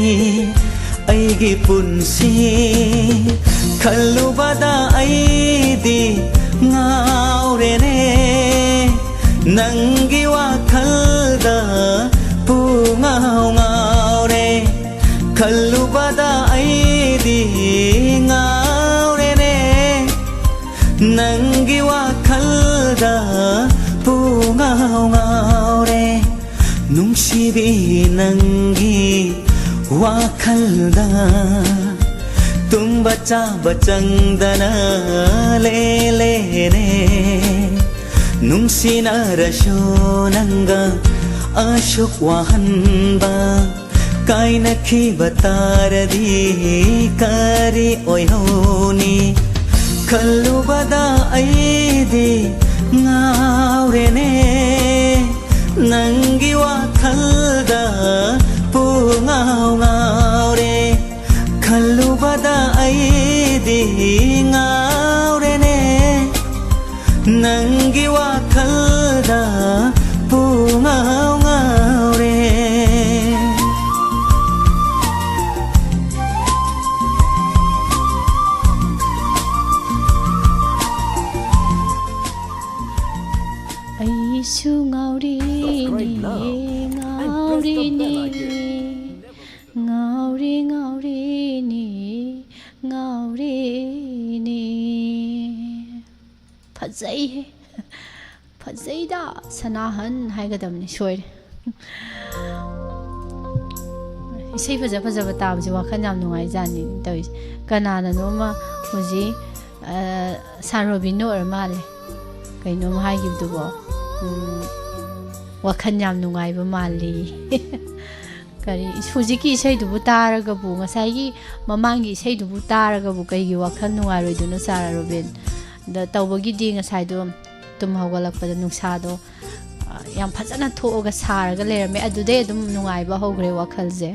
ꯑꯩꯒꯤ ꯄꯨꯟꯁꯤ ꯈꯜꯂꯨꯕꯗ ꯑꯩꯗꯤ ꯉꯥꯎꯔꯦꯅꯦ ꯅꯪꯒꯤ ꯋꯥꯈꯜꯗ ꯄꯨꯡꯉꯥꯎ ꯉꯥꯎꯔꯦ ꯈꯜꯂꯨꯕꯗ ꯑꯩꯗꯤ ꯉꯥꯎꯔꯦꯅꯦ ꯅꯪꯒꯤ ꯋꯥꯈꯜꯗ ꯄꯨꯡꯉꯥꯎ ꯉꯥꯎꯔꯦ ꯅꯨꯡꯁꯤꯕꯤ ꯅꯪꯒꯤ ꯋꯥꯈꯜꯗ ꯇꯨꯝꯕ ꯆꯥꯕ ꯆꯪꯗꯅ ꯂꯦꯂꯦꯅꯦ ꯅꯨꯡꯁꯤꯅꯔꯁꯨ ꯅꯪꯒ ꯑꯁꯨꯛ ꯋꯥꯍꯟꯕ ꯀꯥꯏꯅꯈꯤꯕ ꯇꯥꯔꯗꯤ ꯀꯔꯤ ꯑꯣꯏꯍꯧꯅꯤ ꯈꯜꯂꯨꯕꯗ ꯑꯩꯗꯤ ꯉꯥꯎꯔꯦꯅꯦ ꯅꯪꯒꯤ ꯋꯥꯈꯜꯗ ꯄꯨꯡꯉꯥꯎ ꯉꯥꯎꯔꯦ ꯈꯜꯂꯨꯕꯗ ꯑꯩꯗꯤ ꯉꯥꯎꯔꯦꯅꯦ ꯅꯪꯒꯤ ꯋꯥꯈꯜꯗ ꯄꯨꯡꯉꯥꯎ ꯉꯥꯎꯔꯦ ꯑꯩꯁꯨ ꯉꯥꯎꯔꯤꯅꯦ ꯉꯥꯎꯔꯤꯅꯦ ꯉꯥꯎꯔꯤ ꯉꯥꯎꯔꯤꯅꯦ ꯉꯥꯎꯔꯤꯅꯦ ꯐꯖꯩꯍꯦ ꯐꯖꯩꯗ ꯁꯅꯥꯍꯟ ꯍꯥꯏꯒꯗꯕꯅꯤ ꯁꯣꯏꯔꯦ ꯏꯁꯩ ꯐꯖ ꯐꯖꯕ ꯇꯥꯕꯁꯦ ꯋꯥꯈꯜ ꯌꯥꯝ ꯅꯨꯡꯉꯥꯏꯖꯥꯠꯅꯤ ꯇꯧꯔꯤꯁꯦ ꯀꯅꯥꯅꯅꯣꯃ ꯍꯧꯖꯤꯛ ꯁꯥꯔꯣꯕꯤꯟꯅ ꯑꯣꯏꯔ ꯃꯥꯜꯂꯦ ꯀꯩꯅꯣꯝ ꯍꯥꯏꯈꯤꯕꯗꯨꯕꯣ ꯋꯥꯈꯜ ꯌꯥꯝ ꯅꯨꯡꯉꯥꯏꯕ ꯃꯥꯜꯂꯤ ꯀꯔꯤ ꯍꯧꯖꯤꯛꯀꯤ ꯏꯁꯩꯗꯨꯕꯨ ꯇꯥꯔꯒꯕꯨ ꯉꯁꯥꯏꯒꯤ ꯃꯃꯥꯡꯒꯤ ꯏꯁꯩꯗꯨꯕꯨ ꯇꯥꯔꯒꯕꯨ ꯀꯩꯒꯤ ꯋꯥꯈꯜ ꯅꯨꯡꯉꯥꯏꯔꯣꯏꯗꯣꯏꯅꯣ ꯁꯥꯔ ꯔꯣꯕꯤꯟ ꯗ ꯇꯧꯕꯒꯤꯗꯤ ꯉꯁꯥꯏꯗꯣ ꯇꯨꯝ ꯍꯧꯒꯠꯂꯛꯄꯗ ꯅꯨꯡꯁꯥꯗꯣ ꯌꯥꯝ ꯐꯖꯅ ꯊꯣꯛꯑꯒ ꯁꯥꯔꯒ ꯂꯩꯔꯝꯃꯦ ꯑꯗꯨꯗꯩ ꯑꯗꯨꯝ ꯅꯨꯡꯉꯥꯏꯕ ꯍꯧꯈ꯭ꯔꯦ ꯋꯥꯈꯜꯁꯦ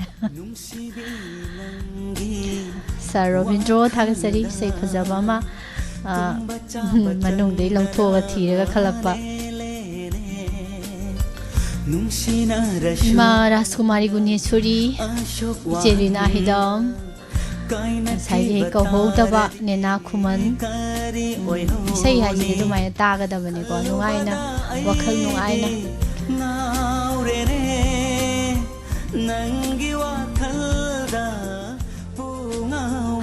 ꯁꯥꯔ ꯔꯣꯕꯤꯟꯗ꯭ꯔꯣ ꯊꯥꯒꯠꯆꯔꯤ ꯏꯁꯩ ꯐꯖꯕ ꯑꯃ ꯃꯅꯨꯡꯗꯩ ꯂꯧꯊꯣꯛꯑꯒ ꯊꯤꯔꯒ ꯈꯜꯂꯛꯄ ꯏꯃꯥ ꯔꯥꯖꯀꯨꯃꯥꯔꯤ ꯒꯨꯅꯦꯁꯣꯔꯤ ꯏꯆꯦ ꯔꯤꯅꯥ ꯍꯤꯗꯝ ꯉꯁꯥꯏꯒꯤ ꯀꯧꯍꯧꯗꯕ ꯅꯦꯅꯥ ꯈꯨꯃꯟ ꯏꯁꯩ ꯍꯥꯏꯁꯤꯗꯤ ꯑꯗꯨꯃꯥꯏꯅ ꯇꯥꯒꯗꯕꯅꯤꯀꯣ ꯅꯨꯡꯉꯥꯏꯅ ꯋꯥꯈꯜ ꯅꯨꯡꯉꯥꯏꯅ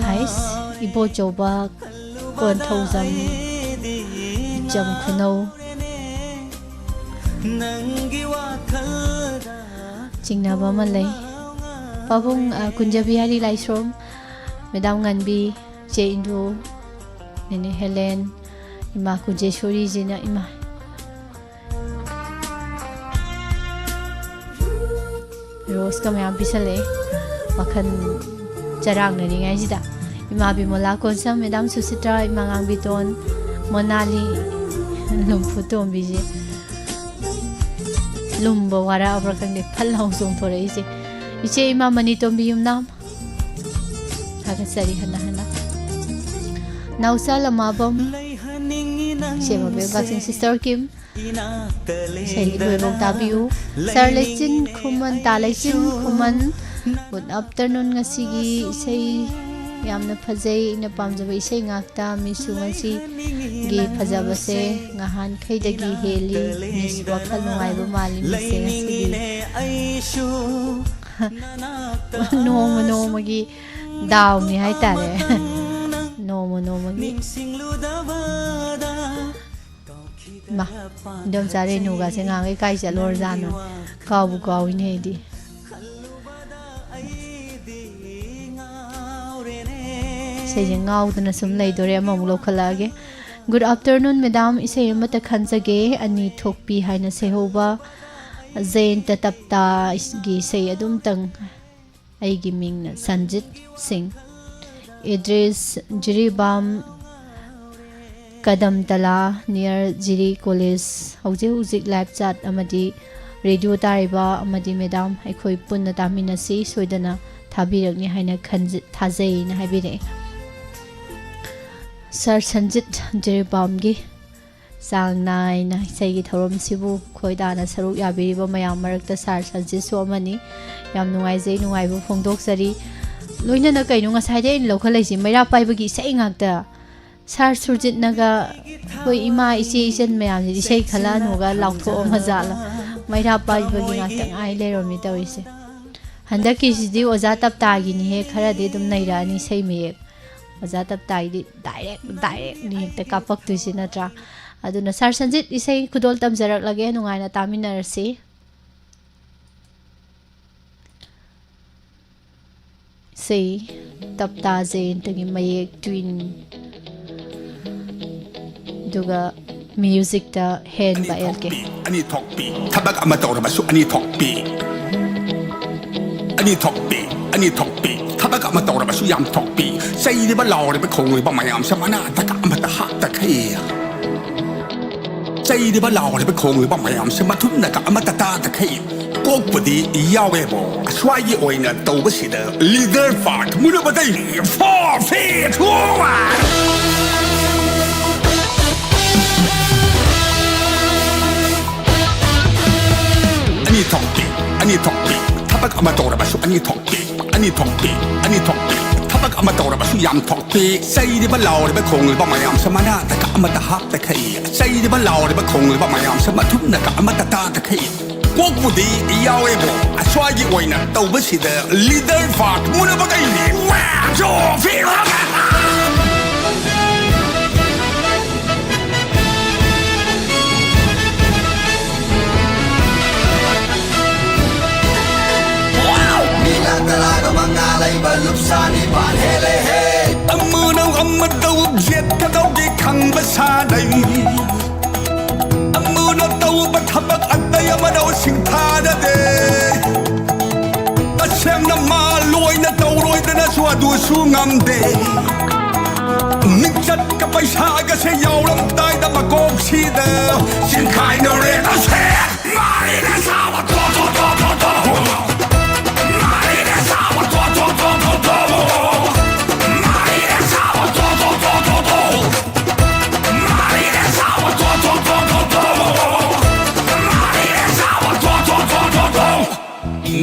ꯍꯥꯏꯁ ꯏꯕꯣꯆꯧꯕ ꯀꯣꯟꯊꯧꯖꯝ ꯏꯆꯝ ꯈꯨꯅꯧ ꯆꯤꯡꯅꯕ ꯑꯃ ꯂꯩ ꯄꯥꯕꯨꯡ ꯀꯨꯟꯖꯕꯤꯍꯥꯔꯤ ꯂꯥꯏꯁ꯭ꯔꯣꯝ Madam Nganbi che Indu Nini Helen Ima Kujeshuri Jina Ima Rose ka mayam pisale Wakan jarang na ringay sida Ima Bimola Konsam Madam Susitra Ima Ngang Biton Monali Lumputom Biji Lumbo wara abrakang de palang song thore ise iche ima mani tombi yum nam haga sari hana hana nausa lama bom shema be vaccine sister Kim sei loi bong tabiu sar lechin khuman ta lechin khuman good afternoon ngasigi sei yamna phajai ina pamjaba isei ngakta misu ngasi gi phajaba se ngahan khaidagi heli mis wakhal nungaiba mali mise ngasi noma gi daw mi hai tare noma gi ma dom sare nuga se ngai kai chalor jano kawu kawu ne di Ngau sum lay dore mamlo khalage. Good afternoon, madam. Isay mata khansage ani thokpi haina sehoba zain tatapta gi say adum tang ay giming na Sanjit Singh. Address Jiribam Kadam Tala near Jiri College. Hauzik live chat amadi radio tariba amadi madam aikoi punna tamina si soidana thabirak ni haina khanjit thazai na habire. Sir Sanjit Jiribamgi sang nai na isai thorom sibu khoidana saruk yabiriba mayam marakta Sir Sanjit so amani yam nungai jai nungai bu phongdok sari loina na kainu ngasai de lokhalai si maira paibagi sai ngakta Sir Surjit naga koi ima isi isen mayam ji isai khala noga lautho amajala maira paibagi ngakta ai leromi tawise handaki sidi oza tap tagi ni he khara de dum naira ni sai me Oza tap tayo direct ni hekta kapak tu si natra. Aduna Sir Sanjit isay kudol tam jarak lagi nungay na tamin na rasi. Say tap taze tagi mayek twin duga music ta hen ba elke. Ani tokpi tabak amata ora basu ani tokpi tabak amata ora basu yam tokpi say di ba law di ba khong ba mayam sa mana taka amata ha ta khai say di ba law di ba khong ba mayam sa mathun na ka amata ta ta khai kok pudi yawe bo aswai yi oina tau ba si da leader part muna ba dai 4 feet 2 Ani tokpi tabak amata ora basu ani tokpi tabak amata ora basu yam tokpi say di ba law di ba khong ba mayam sa mana ta ka amata ha ta khai say di ba law di ba khong ba mayam sa mathun na ka amata ta ta khai kok pudi yawe bo aswai yi oina tau ba si da leader part muna ba dai ni wa jo fi Talaga mangalay balupsani panhele he Amunaw amadaw jet kadaw di kang basaday Amunaw daw bathabak atay amanaw singtada de Tasyang na maloy na tawroy na naswado sungam de Nigchat kapay saga sa yawlang tay na magogsida Singkay na rin as head Mari na sawa to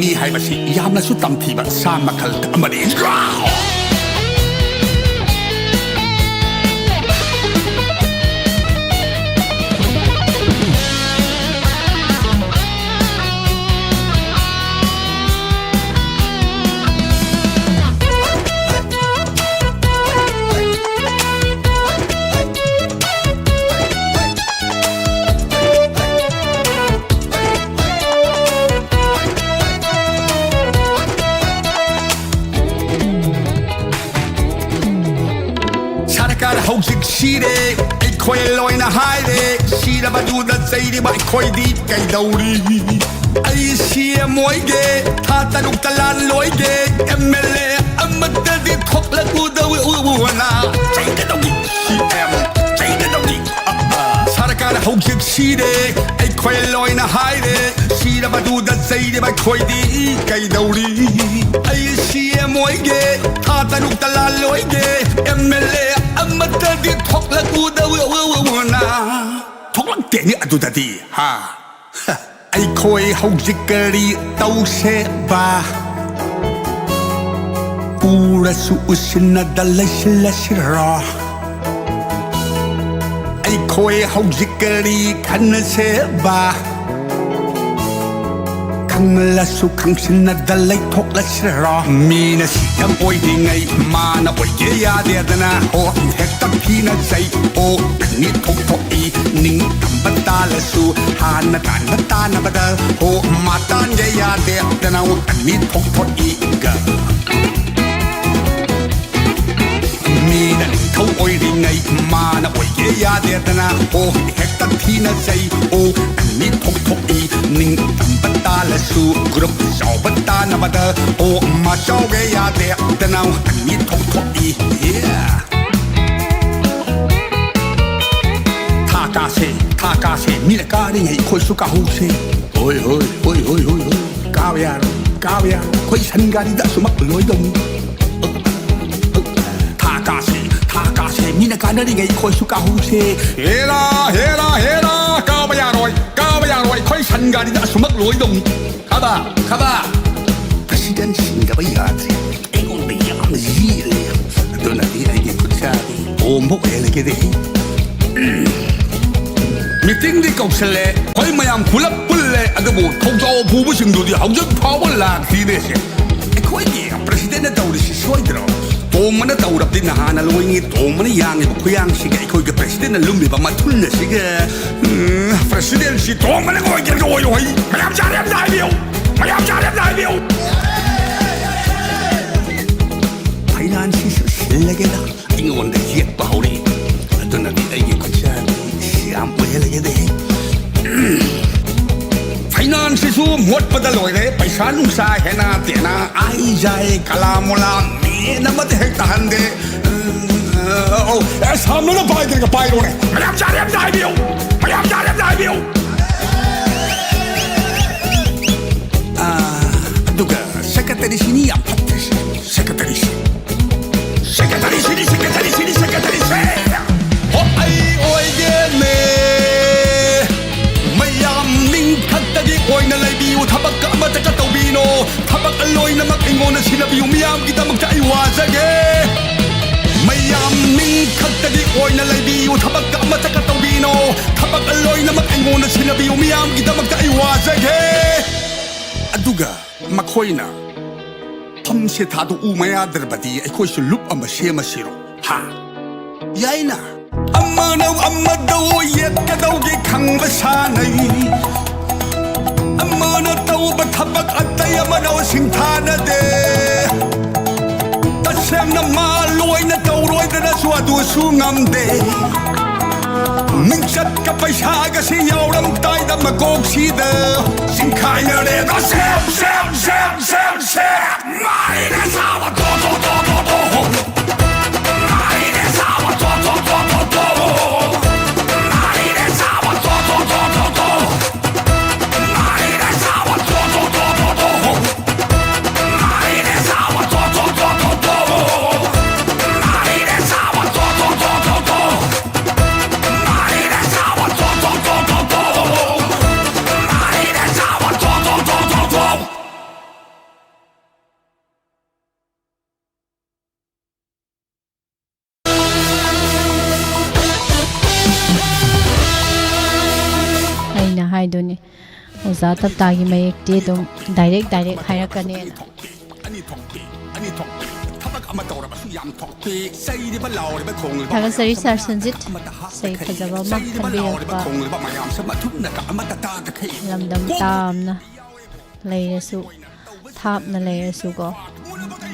Mi hai basi yamna su tamthiba sa makal amari สถานการณ์60ชีเดไอ้คอยลอยนะหายเดชีระบาดูดัดใจดีบ่ไอ้คอยดีไก่ดาวรีไอ้เชียมวยเกท่าตลุกตะลานลอยเกMLAอมตะดิทกละกูดาวอูนาใจกันดาวดิCMใจกันดาวดิสถานการณ์60ชีเดไอ้คอยลอยนะหายเดชีระบาดูดัดใจดีบ่ไอ้คอยดีไก่ดาวรีไอ้เชียมวยเกท่าตลุกตะลานลอยเกMLAอมตะดิทกละกูดาวอูนาทกลังเตนี่อดุดาดีฮะไอ้คอยหกสิกรีเต้าเสบาอูระสุอุสนาดัลเลชเลชรอไอ้คอยหกสิกรีขันเสบาขังละสุขังสนาดัลเลทกละชรอมีนะสิทำโอยดีไงมานะโอยเกียเดียดนะโอเฮกตักพีนะใจโอนี่ทกทกอีนิ่งทำบัตตาละสูหานะการบัตตานะบัตโอมาตานเกียเดียดนะโอนี่ทกทกอีกะมีนะเขาโอยดีไงมานะโอยเกียเดียดนะโอเฮกตักพีนะใจโอนี่ทกทกอีนิ่งทำบัตตาละสูกรุ๊ปชาวบัตตานะบัตโอมาชาวเกียเดียดนะโอนี่ทกทกอีท่ากาเซมีละกาเนี่ยคอยสุกาหูเซโอ้ยกาเวียร์คอยฉันการิดาสุมักลอยดงท่ากาเซมีละกาเนี่ยคอยสุกาหูเซเฮลากาเวียร์คอยฉันการิดาสุมักลอยดงข้าบ้าPresiden Singapuraไอ้คนเดียวมันยี่เลยโดนอะไรไอ้เด็กคนชาติโอ้พวกอะไรกันดิมีติ้งที่เขาเสลคอยมายังคุลับปุ่นเลยอันเดบุทงจอผู้ผู้ชิงดูดิเขาจะพาวลากทีเดียวไอ้คอยเนี่ย Presiden น่ะตัวนี้ช่วยตลอดโตมันน่ะตัวรับดินหาน่ะลุยงี้โตมันน่ะยังไงพวกยังสิไอ้คอยกับ Presiden น่ะลุ่มแบบมาทุนน่ะสิแกPresiden สิโตมันน่ะคอยกันโอยไม่ยอมจ่ายได้เดียวFinansies legenda ingon de yek bauri aduna di ay kuchan siam legenda Finansies mot padaloy le paisa nu sa hena tena ai jai kalamula mi namat hek tahan de oh samno na bai ka pai ro ne mayam dai bio aduga secretary sini yang patis secretary siniโอ้ยเย็นเมไม่ยามนิ่งคัดตะกี้โอยนั่นเลยบิวทับกะมาตะกะตบีโนทับกะลอยน้ำมักไอ้งอนสินะบิวไม่ยามกิตามักจะไอ้วาซะเกไม่ยามนิ่งคัดตะกี้โอยนั่นเลยบิวทับกะมาตะกะตบีโนทับกะลอยน้ำมักไอ้งอนสินะบิวไม่ยามกิตามักจะไอ้วาซะเกอดุกะมาคอยนะทำเสียท่าตัวอูไม่อาดร์บัดีไอ้คนสุลุบอัมเสียมาสิโรฮะยัยนะอัมมาดูเย็ดกระดูกขังภาษาไหนอัมมาดูบัดทับอัตตายมาดูสิงทานะเดตัดเสียงน้ำมาลอยนะตัวรวยแต่ละสวดดูสูงามเดมิงจัดกับไปชากะสิยาวลำตายดำมาโกกสีเดสิงขายนะเดก็เซมไม่ได้สาวโตไม่ได้สาวโตไม่ได้สาวโตไม่ได้สาวโตไม่ได้สาวโตให้ดูนี่โอซาตับตากิมาเอกตีตุม direct ให้รักกันเนี่ยทางสริสารสันจิตใส่ขจาวมาคันเบียร์ปะลำดำตามนะเลยสุทับนะเลยสุก็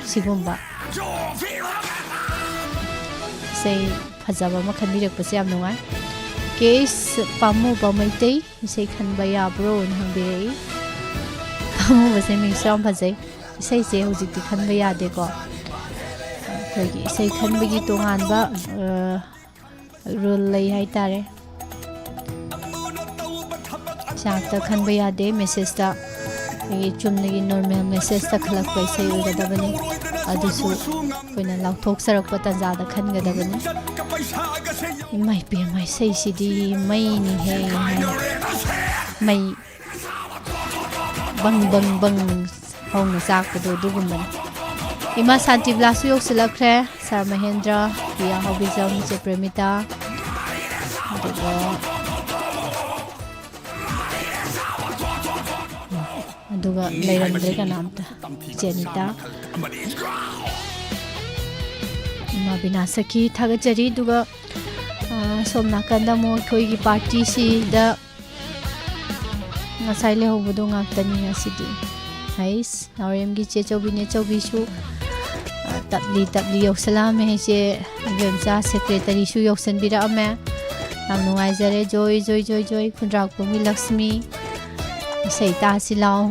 สิกุมบะ isei fajaba ma khanbirakpase yam nungai case pamu ba maitei isei khanba yabro na hangbirei pamu ba se ming sam phajai isei se hojik ti khanba yade ko kogi isei khanbagi tongan ba rule lei hai tare chata khanba yade message ta ये चुमनेगी normal message तक खलक पैसे उगदबनी अदुसु कोइना लाउथोक सरक पता ज्यादा खनगदबनी इमाई पे माई सही सिदी मई नि है मई बंग बंग बंग होंग साक दो दुगुमन इमा शांति ब्लासु योग सिलखरे सर महेंद्र पिया हॉबिजम से प्रेमिता अदुगा लेरंद्रे का नाम था जेनिता इमा बिना सखी थागचरी दुगा सोमना कंदा मो खोई party see the ngasai le hobudo ngaktani ngasidi hais nawrem gi che chobi ne chobi su tabli yoksala me che gemsa secretary su yoksan bira ame nam nuai jare joy khunrak pumi lakshmi seita silaw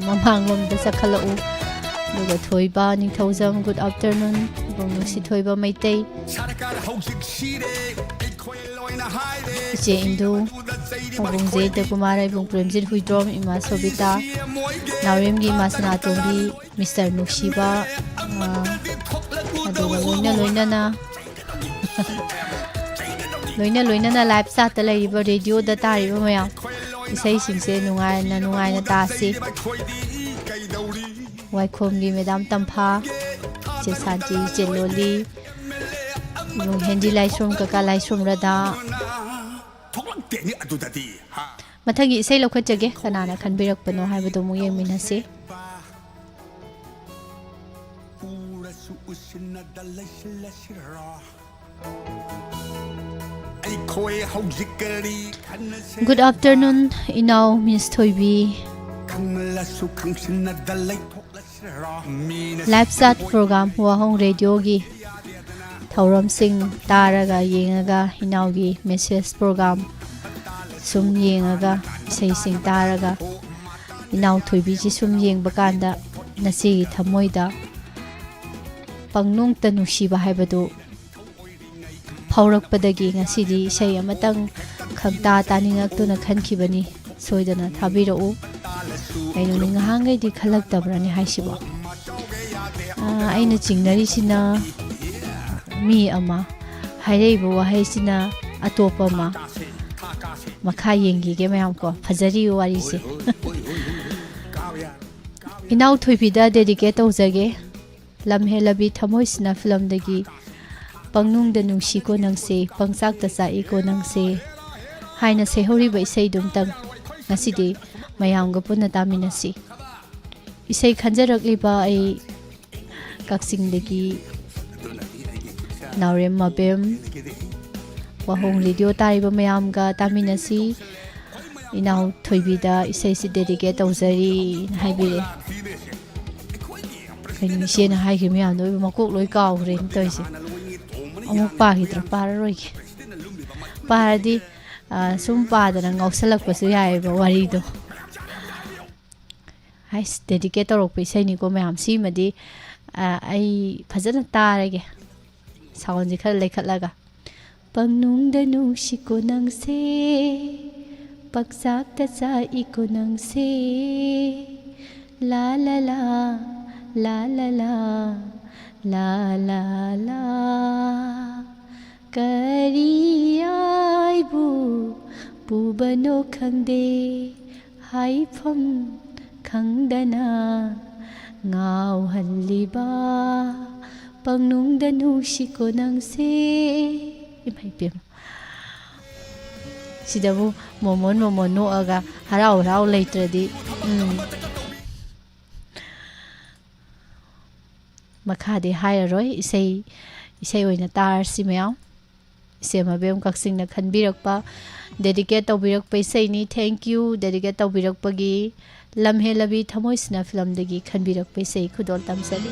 mamang lom da sakhala u duga thoiba ni thousam good afternoon bong si thoiba maitei che indu bong je te kumara bong premjit huidrom ima sobita nawrem gi masna tombi mr nukshiba aduga loina na live sa ta lai ba radio da tari ba maya isai singse nungai na ta si wai khom gi madam tampha che santi che loli bong hendi laisrom ka laisrom rada mathagi isai lokhatjage kanana khanbirakpano haibado mu yengminase Good afternoon, Inau Miss Thoibi. Live chat program WAHONG radio gi Thauram Singh taraga yengaga Inau gi message program sum yengaga sei sing taraga Inau Thoibi ji sum yeng bakanda nasi thamoida pangnung tanusiba haibadu Paurakpadagi ngasidi sei amatang khangta taningak khankibani soidana thabirau ainu ningahangai di khalak tabrani haisibo aina chingnari sina mi ama haireibo wahaisina atopa ma makha yengi ge mayam ko phajari wari se Inau Thoibida dedicate tawjage lamhelabi thamoisina film dagi pangnung da nungsi ko nangse pangsak ta sa iko nangse haina se hori ba isei dum tang ngasidi mayam ga punna taminasi isei khanjarak liba ai kaksing degi nawrem mabem WAHONG radio tari ba mayam ga taminasi Inau Thoibida isei si dedicate tawjari haibire kaini se na haigi mayam do makok loi kaw ren toise amuk pahidra pararoi paradi sum padana ngausalak pasu yai ba wari do hais dedicate torok pe sai ni ko mayam si madi ai phajana tarage sound ji khal lekhatlaga pangnung da nu shiko nang se paksak ta sa iko nang se la la la la la la La la la Kariyai bu bano khangde haifam khangdana ngau halliba pangnung danu shiko nang se imai pem sidabu momon no aga harau leitradi makhade hairoi isei oina tar simeaw sema bem kaksing na khanbirakpa dedicate tawbirakpa isei ni thank you dedicate tawbirakpagi lamhelabi thamoisna film dagi khanbirakpa isei khudol tamsali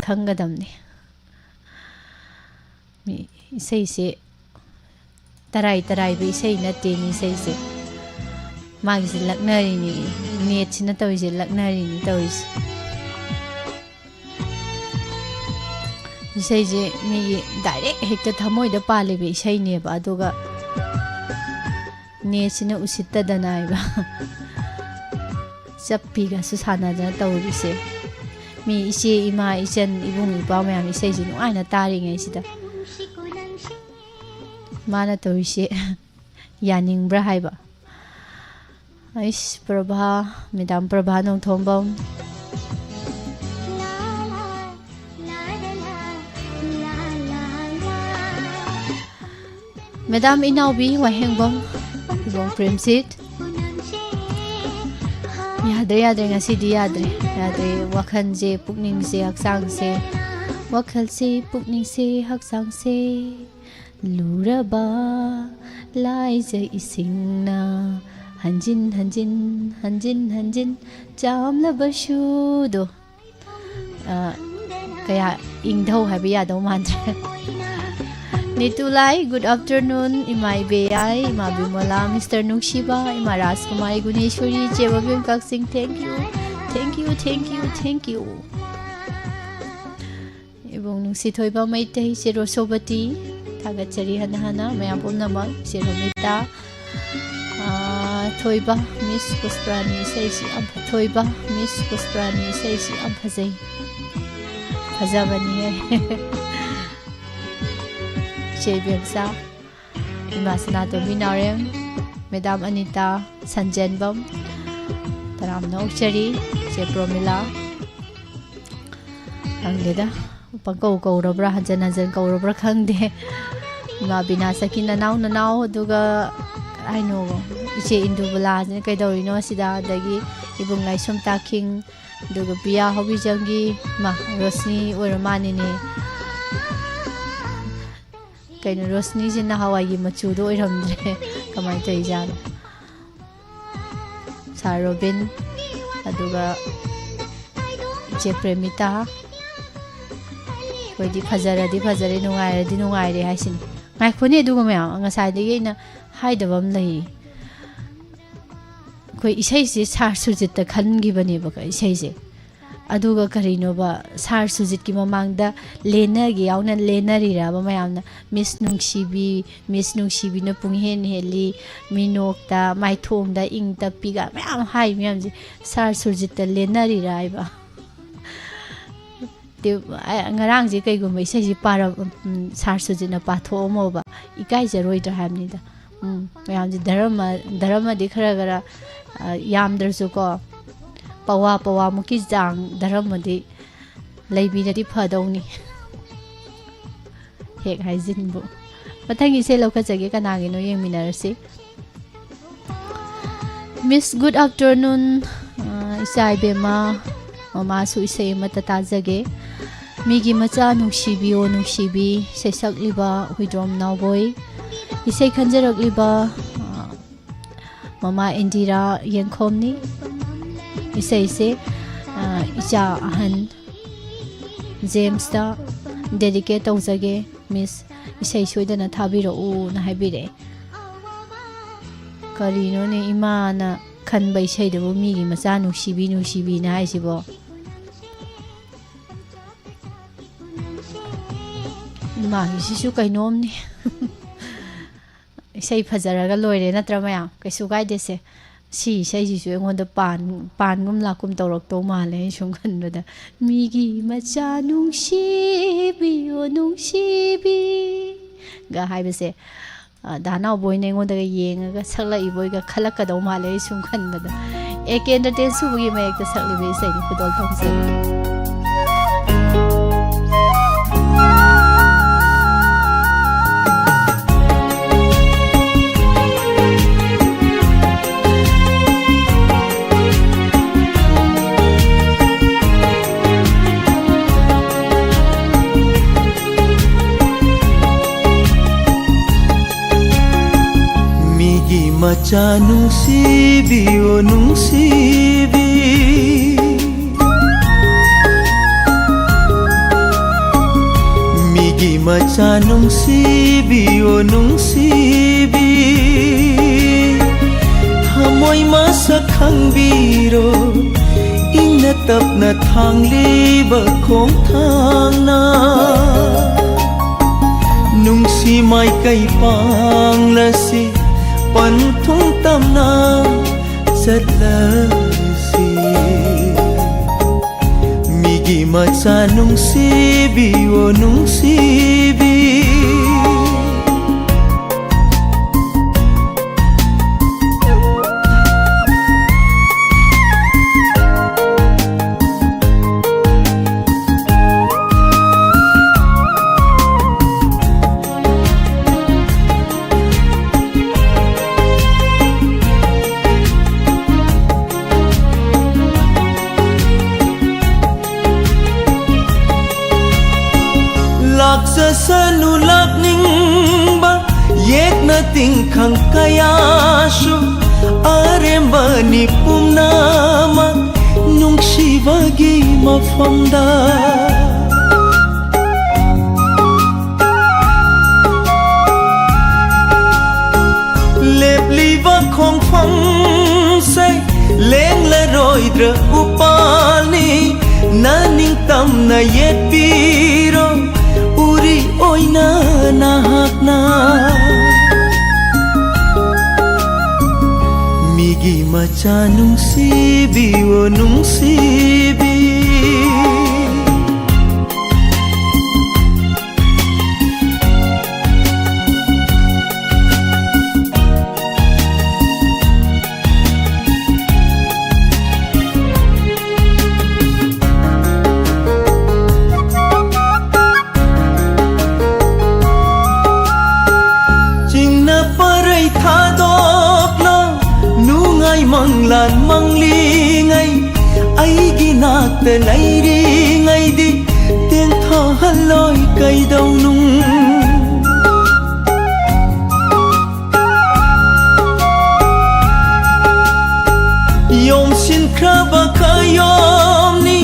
ꯈꯪꯒꯗꯝꯅꯤ ꯏꯁꯩꯁꯦ ꯇꯔꯥꯏꯕ ꯏꯁꯩ ꯅꯠꯇꯦꯅꯤ ꯏꯁꯩꯁꯦ ꯃꯥꯒꯤꯁꯦ ꯂꯛꯅꯔꯤꯅꯤ ꯅꯦꯠꯁꯤꯅ ꯇꯧꯔꯤꯁꯦ ꯂꯛꯅꯔꯤꯅꯤ ꯇꯧꯔꯤꯁꯦ 이세이제 미기 다이렉 헥터 타모이다 빠리베 이세이네바 아도가 네시나 우시따다나이바 짭피가 수사나자 떠오리세 미 이세 이마 이젠 이붕 이바 마얌 이세이제 누아이나 따링에시다 마나 떠오리세 야닝브라 하이바 아이스 프라바 미담 프라바 농통범 Madam Inaubi Wahongbong Ibong Primsit Yadre ngasidi yadre wakhan se pukning se haksang se wakhal se pukning se haksang se luraba lai je isingna hanjin jamlaba shudo kaya ingdau habi yadaw mantre Nitulai, good afternoon, Imai Beyai, Ima Bimola, Mr. Nukshiba, Ima Raskumari Guneshwari, Jebabim Kaksing, thank you. Ibong Nuksi Toiba Maitei, Siro Sobati, Tagachari Hanahana, Mayapum Namal, Siro Mita, Toiba, Miss Pusprani, Saisi, Toiba, Miss Pusprani, Saisi, Ampazay, Hazavani. Biamsa Ima Sanato Minarem Madam Anita Sanjanbam Taram Nokchari Che Promila Angeda Pangko Kaurabra Hanjan Kaurabra Kangde Ima Binasaki Nanau Duga I know Iche Indubala Kaidorino Sida Dagi Ibung Laisum Taking Duga Pia Hobijangi Ma Rosni Uramanini Kaino Rosni jina Hawaii machudo iramdre kamai taijano Sar Robin aduga Je Premita koidi phajare nungaire haisin ngai khone duga mya ngasai dege na haidabam lai koi isai se sar sujit ta khangi bani ba kai isai se aduga karino ba sar sujit ki mamangda lena gi yauna lena ri ra ba mayamna Miss Nungsibi na punghen heli minokta maithongda ingta piga mayam hai mayam ji sar sujit ta lena ri ra ba te ngarang ji kai gum isai ji para sar sujit na patho mo ba ikai jaroi da hamni da mayam ji dharma di khara yamdar ko Pawa muki jang dharamadi laibinadi phadawni hek haijinbu mathangi se lokajage kanagi no yengminarasi Miss good afternoon isai bema mama su isai mata tajage migi macha nungsibi sesakliba huidrom nawboy isai khanjarakliba mama Indira yengkhomni Isai se Icha Ahan James da dedicate tawjage Miss Isai soidana thabiro u na haibire Karino ne ima na khanba isai da mi gi macha nungsibi na haisibo Ima gi sisu kainom ni Isai phajaraga loire natra maya kaisu gaide se Si sai ji su ngon da pan gum la kum tawrak to ma le sung khan da migi macha nungsibi ga hai ba se dana boy ne ngon da yeng ga sakla I boy ga khalak ka do ma le sung khan da eken da ten su gi mek da sakli be sai ni khudol thong se Macha nungsibi o nungsibi ꯃꯤꯒꯤ ꯃꯆꯥ ꯅꯨꯡꯁꯤꯕꯤꯌꯣ ꯅꯨꯡꯁꯤꯕꯤ ꯊꯃꯣꯏ ꯃꯁꯛ ꯈꯪꯕꯤꯔꯣ ꯏꯪꯅ ꯇꯞꯅ ꯊꯥꯡꯂꯤꯕ ꯈꯣꯡꯊꯥꯡꯅ ꯅꯨꯡꯁꯤ ꯃꯥꯏꯀꯩ ꯄꯥꯡꯂꯁꯤ ꯄꯟꯊꯨꯡ ꯇꯝꯅ ꯆꯠꯂꯁꯤ ꯃꯤꯒꯤ ꯃꯆꯥ ꯅꯨꯡꯁꯤꯕꯤꯌꯣ ꯅꯨꯡꯁꯤꯕꯤ lakzasanu lakningba yekna tingkhang kayasu aremba ni pumnama nungsibagi mafamda lepliva khongphang sai leng la roidra upalni naning tamna yetpiro uri oina nahakna migi macha nungsibiyo nungsibi manglan manglingai aigi nakta lairingai di teng tha haloi kai dau nung yom sin kraba kayom ni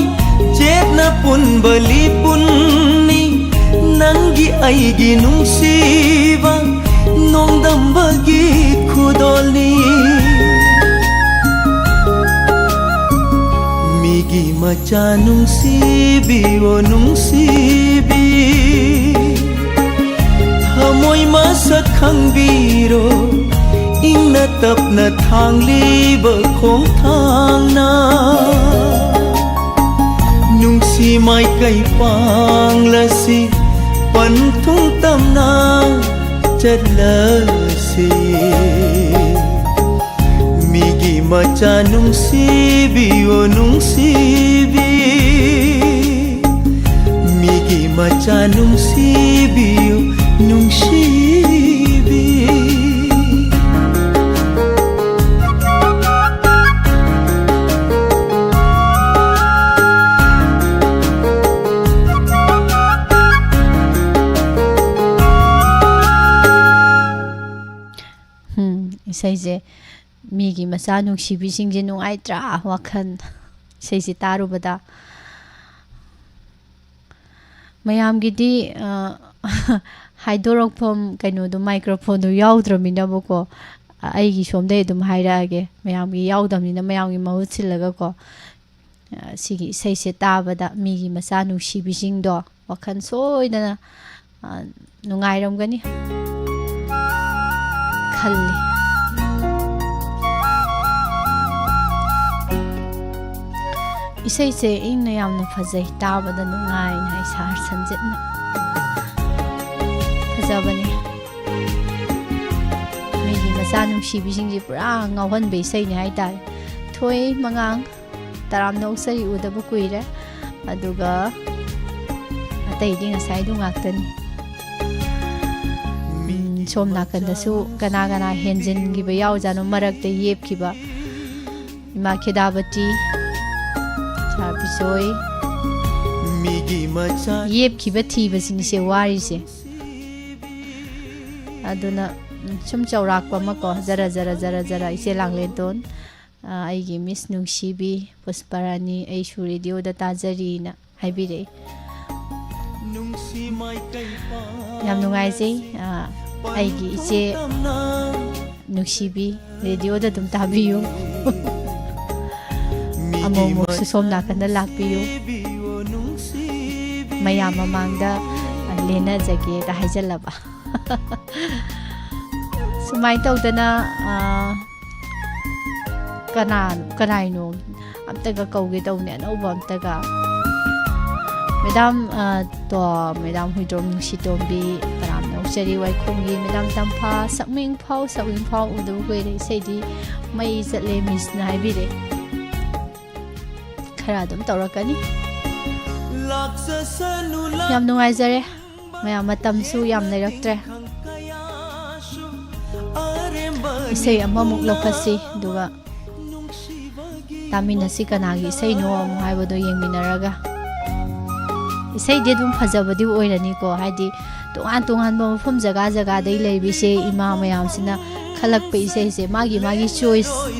jetna pun bali punni nangi aigi nungsiba nongdam bagi khudolni migi macha nungsibiyo nungsibi thamoy masak khangbiro ingna tapna thangliba khongthangna nungsi mai kai panglasi panthung tamna chatlasi migi macha nungsibiyo nungsibi migi macha nungsibiyo nungsibi isaize migi macha nungsibisingje nungaitra wakhan seisi tarubada mayamgidi haidorokphom kaino do microphone do yaudramina boko aigi somdai dum hairaage mayamgi yaudamnina mayamgi mahut silaga ko sigi seisi tabada migi macha nungsibisingdo wakhan soidana nungairamgani khalli isai se ingna yamna fazai tabada nungai na isar sanjitna fazabani migi macha nungsibisingji pura ngawhan be sai ni haitai thoi mangang taram no sari udabu kuire aduga atai ding sai du ngaktani som nakanda su kana kana henjin gi ba yaw jano marak te yep kiba ima khedabati Bisoi yep kiba thiba sing se wari se aduna sum chaurakpa mako zara zara zara zara ise langle ton aigi miss nungsibi pusparani ai shu radio da tajari na haibire ꯌꯥꯝ ꯅꯨꯡꯉꯥꯏꯖꯩ ꯑꯩꯒꯤ ꯏꯆꯦ ꯅꯨꯡꯁꯤꯕꯤ ꯔꯦꯗꯤꯑꯣꯗ ꯑꯗꯨꯝ ꯇꯥꯕꯤꯌꯨ ꯑꯃꯨꯛꯁꯨ ꯁꯣꯝ ꯅꯥꯀꯟꯗ ꯂꯥꯛꯄꯤꯌꯨ ꯃꯌꯥꯝ ꯃꯃꯥꯡꯗ ꯂꯦꯟꯅꯖꯒꯦꯗ ꯍꯥꯏꯖꯜꯂꯕ ꯁꯨꯃꯥꯏꯅ ꯇꯧꯗꯅ ꯀꯅꯥꯏꯅꯣ ꯑꯝꯇꯒ ꯀꯧꯒꯦ ꯇꯧꯅꯦ ꯑꯅꯧꯕ ꯑꯝꯇꯒ ꯃꯦꯗꯥꯝ ꯍꯨꯏꯗ꯭ꯔꯣꯝ ꯅꯨꯡꯁꯤꯇꯣꯝꯕꯤ ꯇꯔꯥꯝꯅ ꯑꯣꯛꯆꯔꯤ ꯋꯥꯏꯈꯣꯡꯒꯤ ꯃꯦꯗꯥꯝ ꯇꯝꯐꯥ ꯁꯛꯃꯤꯡ ꯐꯥꯎ ꯎꯗꯕ ꯀꯨꯏꯔꯦ ꯏꯁꯩꯗꯤ ꯃꯩ ꯆꯠꯂꯦ ꯃꯤꯁꯅ ꯍꯥꯏꯕꯤꯔꯦ ꯈꯔ ꯑꯗꯨꯝ ꯇꯧꯔꯛꯀꯅꯤ ꯌꯥꯝ ꯅꯨꯡꯉꯥꯏꯖꯔꯦ ꯃꯌꯥꯝ ꯃꯇꯝꯁꯨ ꯌꯥꯝ ꯂꯩꯔꯛꯇ꯭ꯔꯦ ꯏꯁꯩ ꯑꯃꯃꯨꯛ ꯂꯧꯈꯠꯁꯤ ꯑꯗꯨꯒ ꯇꯥꯃꯤꯟꯅꯁꯤ ꯀꯅꯥꯒꯤ ꯏꯁꯩꯅꯣ ꯑꯃꯨꯛ ꯍꯥꯏꯕꯗꯣ ꯌꯦꯡꯃꯤꯟꯅꯔꯒ ꯏꯁꯩꯗꯤ ꯑꯗꯨꯝ ꯐꯖꯕꯗꯤ ꯑꯣꯏꯔꯅꯤꯀꯣ ꯍꯥꯏꯗꯤ ꯇꯣꯉꯥꯟ ꯇꯣꯉꯥꯟꯕ ꯃꯐꯝ ꯖꯒꯥ ꯖꯒꯥꯗꯩ ꯂꯩꯕ ꯏꯁꯩ ꯏꯃꯥ ꯃꯌꯥꯝꯁꯤꯅ ꯈꯜꯂꯛꯄ ꯏꯁꯩꯁꯦ ꯃꯥꯒꯤ ꯆꯣꯏꯁ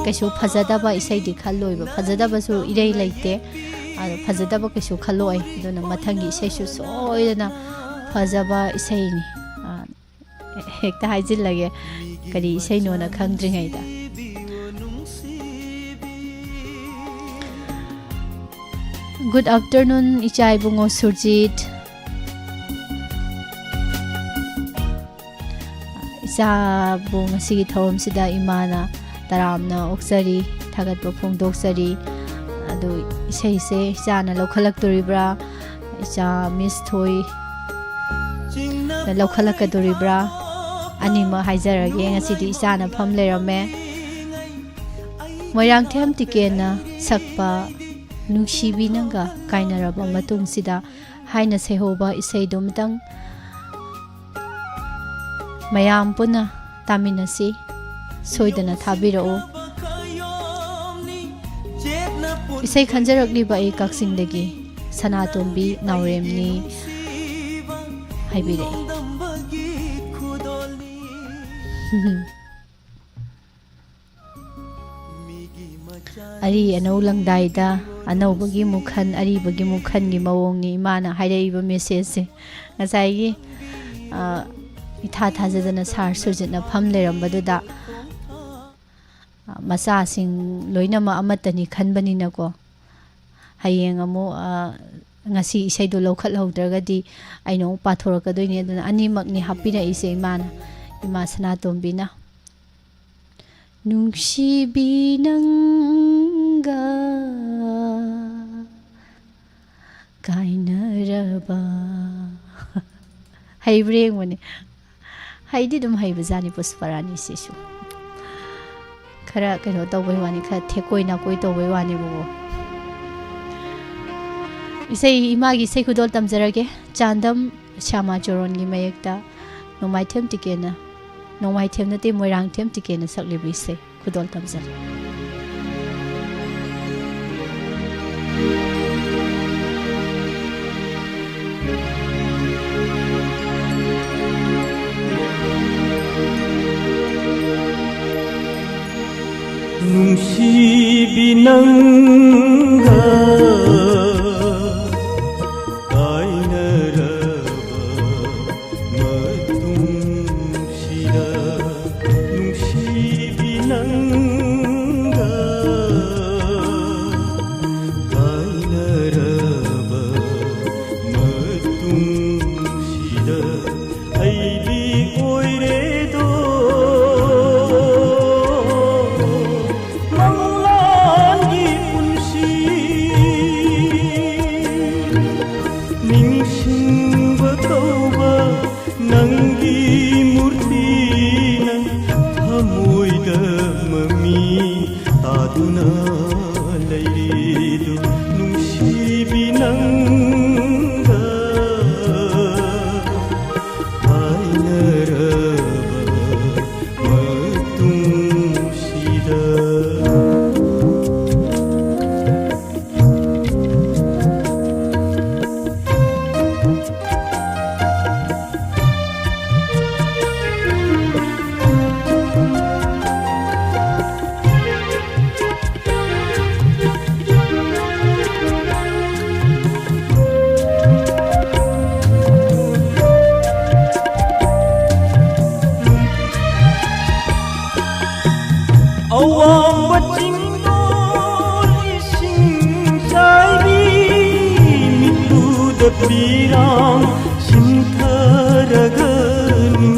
ꯀꯩꯁꯨ ꯐꯖꯗꯕ ꯏꯁꯩꯗꯤ ꯈꯜꯂꯣꯏꯕ ꯐꯖꯗꯕꯁꯨ ꯏꯔꯩ ꯂꯩꯇꯦ ꯑꯗꯣ ꯐꯖꯗꯕ ꯀꯩꯁꯨ ꯈꯜꯂꯣꯏ ꯑꯗꯨꯅ ꯃꯊꯪꯒꯤ ꯏꯁꯩꯁꯨ ꯁꯣꯏꯗꯅ ꯐꯖꯕ ꯏꯁꯩꯅꯤ ꯍꯦꯛꯇ ꯍꯥꯏꯖꯤꯜꯂꯒꯦ ꯀꯔꯤ ꯏꯁꯩꯅꯣꯅ ꯈꯪꯗ꯭ꯔꯤꯉꯩꯗ Good afternoon icha ibungo Surjit isa bu ngasigi thawam sida imana taramna oksari thagatpa phongdoksari adu isai se isana lokhalaktoribra isa miss thoi lokhalakadoribra anima haijarage ngasidi isana pham lerame moirang them tikena sakpa ꯅꯨꯡꯁꯤꯕꯤ ꯅꯪꯒ ꯀꯥꯏꯅꯔꯕ ꯃꯇꯨꯡꯁꯤꯗ ꯍꯥꯏꯅ ꯁꯩꯍꯧꯕ ꯏꯁꯩꯗꯨꯃꯇꯪ ꯃꯌꯥꯝ ꯄꯨꯟꯅ ꯇꯥꯃꯤꯟꯅꯁꯤ ꯁꯣꯏꯗꯅ ꯊꯥꯕꯤꯔꯛꯎ ꯏꯁꯩ ꯈꯟꯖꯔꯛꯂꯤꯕ ꯑꯩ ꯀꯛꯆꯤꯡꯗꯒꯤ ꯁꯅꯥꯇꯣꯝꯕꯤ ꯅꯥꯎꯔꯦꯝꯅꯤ ꯍꯥꯏꯕꯤꯔꯛꯏ ꯑꯔꯤ ꯑꯅꯧ ꯂꯪꯗꯥꯏꯗ ꯑꯅꯧꯕꯒꯤ ꯃꯨꯈꯟ ꯑꯔꯤꯕꯒꯤ ꯃꯨꯈꯟꯒꯤ ꯃꯑꯣꯡꯅꯤ ꯏꯃꯥꯅ ꯍꯥꯏꯔꯛꯏꯕ ꯃꯦꯁꯦꯖꯁꯦ ꯉꯁꯥꯏꯒꯤ ꯏꯊꯥ ꯊꯥꯖꯗꯅ ꯁꯥꯔ ꯁꯨꯔꯖꯤꯠꯅ ꯐꯝ ꯂꯩꯔꯝꯕꯗꯨꯗ ꯃꯆꯥꯁꯤꯡ ꯂꯣꯏꯅꯃꯛ ꯑꯃꯠꯇꯅꯤ ꯈꯟꯕꯅꯤꯅꯀꯣ ꯍꯌꯦꯡ ꯑꯃꯨꯛ ngasi isai do lokhat haudragadi aino pathorakadoini aduna animakni hapira'ise imana ima Sanatombina nungsibi nanga kainaraba haibreng wani haidi dum haibazani pusparani sisu khara keno tawbai wani kha thekoi na koi tawbai wani bugo isai imagi sei khudol tamjarage chandam shama choron gi mayekta nomai them tikena nomai them na te moirang them tikena sakle bi se khudol tamjar nungsibi nanga ꯑꯋꯥꯡꯕ ꯆꯤꯡꯗꯣꯜ ꯏꯁꯤꯡ ꯆꯥꯏꯕꯤ ꯃꯤꯠꯂꯨꯗ ꯄꯤꯔꯥꯡ ꯁꯤꯟꯊꯔꯒꯅꯤ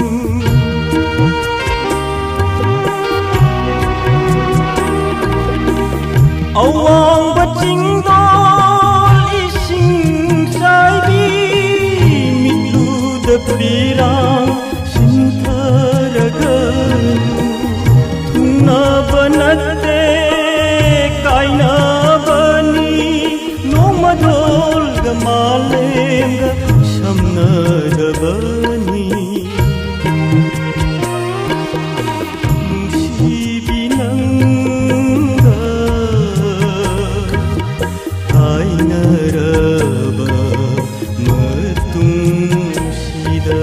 ꯑꯋꯥꯡꯕ ꯆꯤꯡꯗꯣꯜ ꯏꯁꯤꯡ ꯆꯥꯏꯕꯤ ꯃꯤꯠꯂꯨꯗ ꯄꯤꯔꯥꯡ ꯁꯤꯟꯊꯔꯒꯅꯤ ꯊꯨꯡꯅꯕ ꯅꯠꯇꯦ ꯀꯥꯏꯅꯕꯅꯤ ꯅꯣꯡꯃꯗꯣꯜꯒ ꯃꯥꯂꯦꯝꯒ ꯁꯝꯅꯔꯕꯅꯤ ꯅꯨꯡꯁꯤꯕꯤ ꯅꯪꯒ ꯀꯥꯏꯅꯔꯕ ꯃꯇꯨꯡꯁꯤꯗ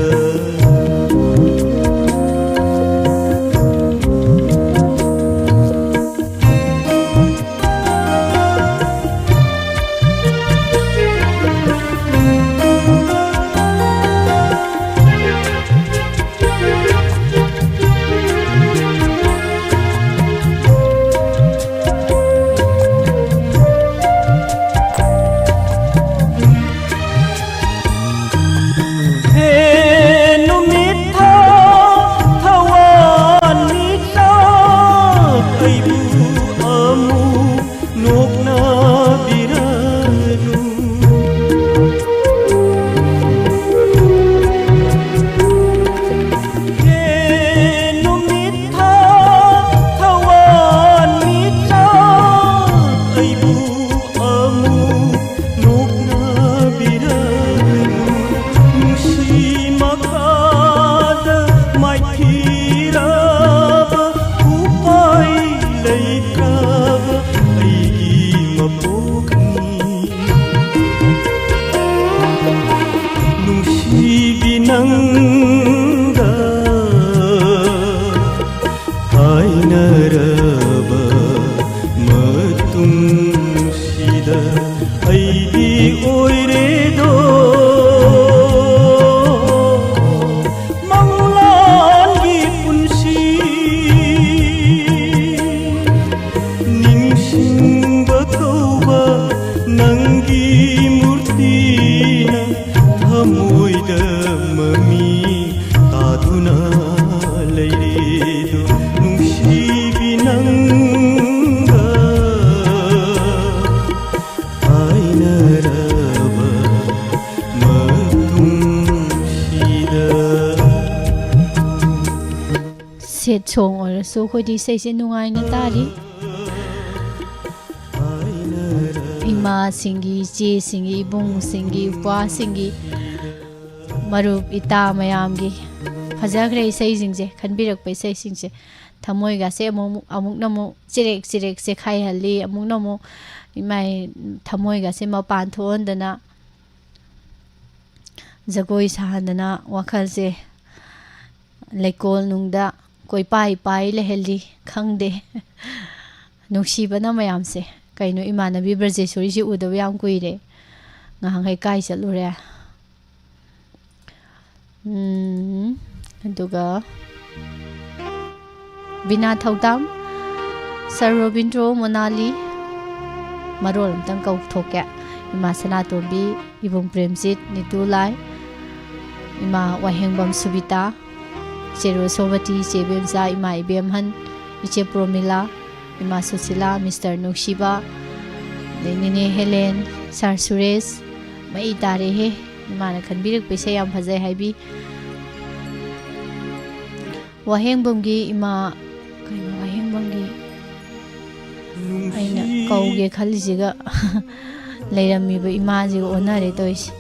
ꯁꯦꯠ ꯁꯣꯡ ꯑꯣꯏꯔꯁꯨ ꯑꯩꯈꯣꯏꯗꯤ ꯏꯁꯩꯁꯦ ꯅꯨꯡꯉꯥꯏꯅ ꯇꯥꯔꯤ ꯏꯃꯥꯁꯤꯡꯒꯤ ꯏꯆꯦꯁꯤꯡꯒꯤ ꯏꯕꯨꯡꯁꯤꯡꯒꯤ ꯏꯄ꯭ꯋꯥꯁꯤꯡꯒꯤ ꯃꯔꯨꯞ ꯏꯇꯥ ꯃꯌꯥꯝꯒꯤ ꯐꯖꯈ꯭ꯔꯦ ꯏꯁꯩꯁꯤꯡꯁꯦ ꯈꯟꯕꯤꯔꯛꯄ ꯏꯁꯩꯁꯤꯡꯁꯦ ꯊꯃꯣꯏꯒꯁꯦ ꯑꯃꯨꯛꯅ ꯑꯃꯨꯛ ꯆꯤꯔꯦꯛ ꯆꯤꯔꯦꯛ ꯆꯦꯈꯥꯏꯍꯜꯂꯤ ꯑꯃꯨꯛꯅ ꯑꯃꯨꯛ ꯏꯃꯥꯏ ꯊꯃꯣꯏꯒꯁꯦ ꯃꯄꯥꯟ ꯊꯣꯛꯍꯟꯗꯅ ꯖꯒꯣꯏ ꯁꯥꯍꯟꯗꯅ ꯋꯥꯈꯜꯁꯦ ꯂꯩꯀꯣꯜ ꯅꯨꯡꯗ ꯀꯣꯏꯄꯥꯏ ꯄꯥꯏ ꯂꯩꯍꯜꯂꯤ ꯈꯪꯗꯦ ꯅꯨꯡꯁꯤꯕꯅ ꯃꯌꯥꯝꯁꯦ ꯀꯩꯅꯣ ꯏꯃꯥꯟꯅꯕꯤ ꯕ꯭ꯔꯖꯦꯁꯣꯔꯤꯁꯤ ꯎꯗꯕ ꯌꯥꯝ ꯀꯨꯏꯔꯦ ꯉꯍꯥꯟꯈꯩ ꯀꯥꯏ ꯆꯠꯂꯨꯔꯦ ꯑꯗꯨꯒ ꯕꯤꯅꯥ ꯊꯧꯗꯥꯝ ꯁꯔ ꯔꯣꯕꯤꯟꯗ꯭ꯔꯣ ꯃꯣꯅꯥꯂꯤ ꯃꯔꯣꯜ ꯑꯝꯇꯪ ꯀꯧꯊꯣꯛꯀꯦ ꯏꯃꯥ ꯁꯅꯥꯇꯣꯝꯕꯤ ꯏꯕꯨꯡ ꯄ꯭ꯔꯦꯝꯖꯤꯠ ꯅꯤꯇꯨꯂꯥꯏ ꯏꯃꯥ ꯋꯥꯍꯦꯡꯕꯝ ꯁꯨꯕꯤꯇꯥ ꯆꯦꯔꯣ ꯁꯣꯕꯇꯤ ꯏꯆꯦ ꯕꯦꯝꯆꯥ ꯏꯃꯥ ꯏꯕꯦꯝꯍꯟ ꯏꯆꯦ ꯄ꯭ꯔꯣꯃꯤꯂꯥ ꯏꯃꯥ ꯁꯨꯁꯤꯂꯥ ꯃꯤꯁꯇꯔ ꯅꯨꯡꯁꯤꯕ ꯑꯗꯩ ꯅꯤꯅꯦ ꯍꯦꯂꯦꯟ ꯁꯥꯔ ꯁꯨꯔꯦꯁ ꯃꯩ ꯇꯥꯔꯦꯍꯦ ꯏꯃꯥꯅ ꯈꯟꯕꯤꯔꯛꯄ ꯏꯁꯩ ꯌꯥꯝ ꯐꯖꯩ ꯍꯥꯏꯕꯤ ꯋꯥꯍꯦꯡꯕꯝꯒꯤ ꯏꯃꯥ ꯀꯩꯅꯣ ꯋꯥꯍꯦꯡꯕꯝꯒꯤ ꯑꯩꯅ ꯀꯧꯒꯦ ꯈꯜꯂꯤꯁꯤꯒ ꯂꯩꯔꯝꯃꯤꯕ ꯏꯃꯥꯁꯤꯒ ꯑꯣꯟꯅꯔꯦ ꯇꯧꯔꯤꯁꯦ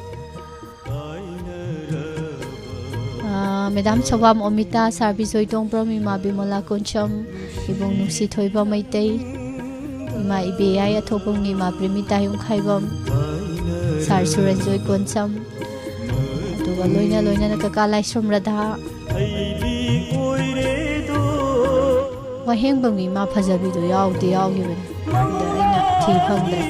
ꯃꯦꯗꯥꯝ ꯁꯋꯥꯝ ꯑꯣꯃꯤꯇꯥ ꯁꯥꯔ ꯕꯤꯖꯣꯏ ꯇꯣꯡꯕ꯭ꯔꯝ ꯏꯃꯥ ꯕꯤꯃꯣꯂꯥ ꯀꯣꯟꯁꯝ ꯏꯕꯨꯡ ꯅꯨꯡꯁꯤ ꯊꯣꯏꯕ ꯃꯩꯇꯩ ꯏꯃꯥ ꯏꯕꯦ ꯌꯥꯏ ꯑꯊꯣꯛꯄꯝꯒꯤ ꯏꯃꯥ ꯄ꯭ꯔꯦꯃꯤꯇꯥ ꯌꯨꯝꯈꯥꯏꯕꯝ ꯁꯥꯔ ꯁꯨꯔꯟꯖꯣꯏ ꯀꯣꯟꯁꯝ ꯑꯗꯨꯒ ꯂꯣꯏꯅꯅ ꯀꯀꯥ ꯂꯥꯏꯁ꯭ꯔꯝ ꯔꯥꯙꯥ ꯋꯥꯍꯦꯡꯕꯝꯒꯤ ꯏꯃꯥ ꯐꯖꯕꯤꯗꯣ ꯌꯥꯎꯈꯤꯕꯅꯤ ꯑꯗ ꯑꯩꯅ ꯊꯤ ꯐꯪꯗ꯭ꯔꯦ